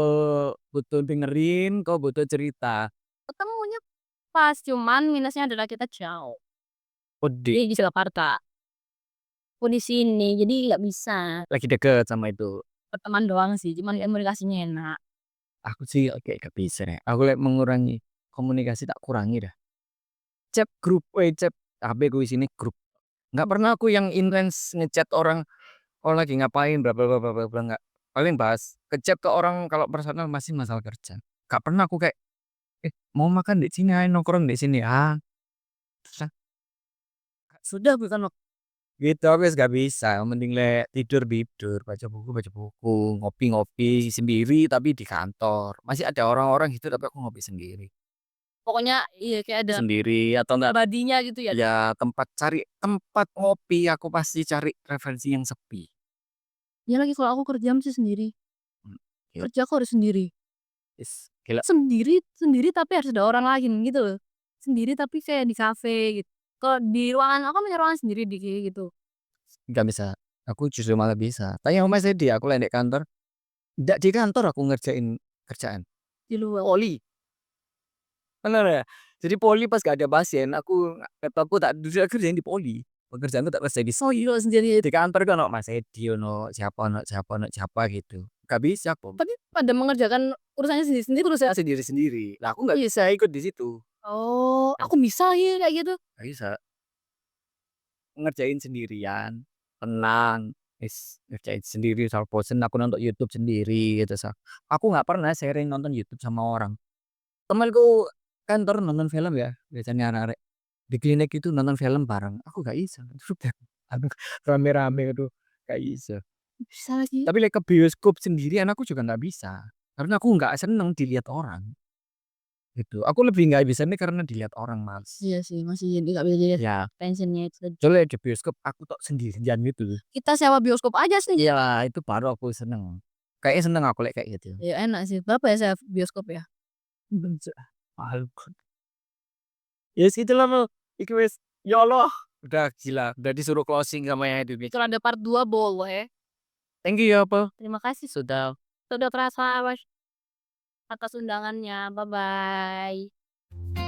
butuh dengerin, kok butuh cerita. Ketemunya pas, cuman minusnya adalah kita jauh. Oh Dia di Jakarta, aku di sini, jadi nggak bisa. lagi deket sama itu. Berteman doang sih, cuman komunikasinya enak. Aku sih kayak gak bisa deh. Aku lek mengurangi komunikasi tak kurangi dah. Chat grup, chat HP ku isine grup. Nggak pernah aku yang intens ngechat orang, "Oh lagi ngapain?" Bla bla bla bla bla bla, nggak. Paling bahas ke-chat ke orang kalau personal masih masalah kerja. Nggak pernah aku kayak, "Eh, mau makan di sini ayo nongkrong di sini." Ah, susah. Sudah bukan Gitu aku wis gak bisa, mending lek tidur, baca buku, ngopi-ngopi sendiri tapi di kantor. Masih ada orang-orang gitu tapi aku ngopi sendiri. Pokoknya iya kayak ada Sendiri atau enggak pribadinya gitu ya. ya cari tempat ngopi, aku pasti cari referensi yang sepi. Ya lagi kalau aku kerja mesti sendiri. Mmm, gila Kerja aku harus sendiri. gila Sendiri sendiri tapi harus ada orang lain gitu loh. Sendiri tapi kayak di kafe gitu. Kalau di ruangan aku punya ruangan sendiri di kayak gitu. nggak bisa, aku justru malah bisa. Tanya sama Mas Edi, aku lek ndek kantor, ndak di kantor aku ngerjain kerjaan, Di luar. poli, bener ya. Jadi poli pas gak ada pasien, laptopku tak kerjain di poli, pekerjaanku tak kerjain Oh iya sendiri. di kantor kan ono Mas Edi, ono siapa gitu. Gak bisa aku, Tapi pada mengerjakan urusannya sendiri-sendiri terus ya? sendiri-sendiri. Lah aku nggak bisa ikut di situ, Oh, nggak aku bisa ya kayak gitu. nggak bisa. Ngerjain sendirian, tenang, ngerjain sendiri, misal bosen aku nonton YouTube sendiri gitu, aku nggak pernah sharing nonton YouTube sama orang. Temenku kantor nonton film ya, biasanya arek-arek di klinik itu nonton film bareng, aku nggak iso, aduh rame-rame itu nggak iso. Bisa lagi. Tapi lek ke bioskop sendirian aku juga nggak bisa, karena aku nggak seneng dilihat orang, gitu. Aku lebih nggak bisa nih karena dilihat orang, Mas. Iya sih, masih nggak bisa jadi Ya, tensionnya itu. soalnya di bioskop aku tok sendirian gitu. Kita sewa bioskop aja sih. Iya, itu baru aku seneng. Kayaknya seneng aku lek kayak gitu. Ya enak sih. Berapa ya sewa bioskop ya? Benja mahal banget. Ya wis itulah Mal, iki wis ya Allah, udah gila, udah disuruh closing sama yang itu nih. Kalau ada part 2 boleh. Thank you ya, Pal, Terima kasih sudah sudah terasa Mas atas undangannya. Bye-bye.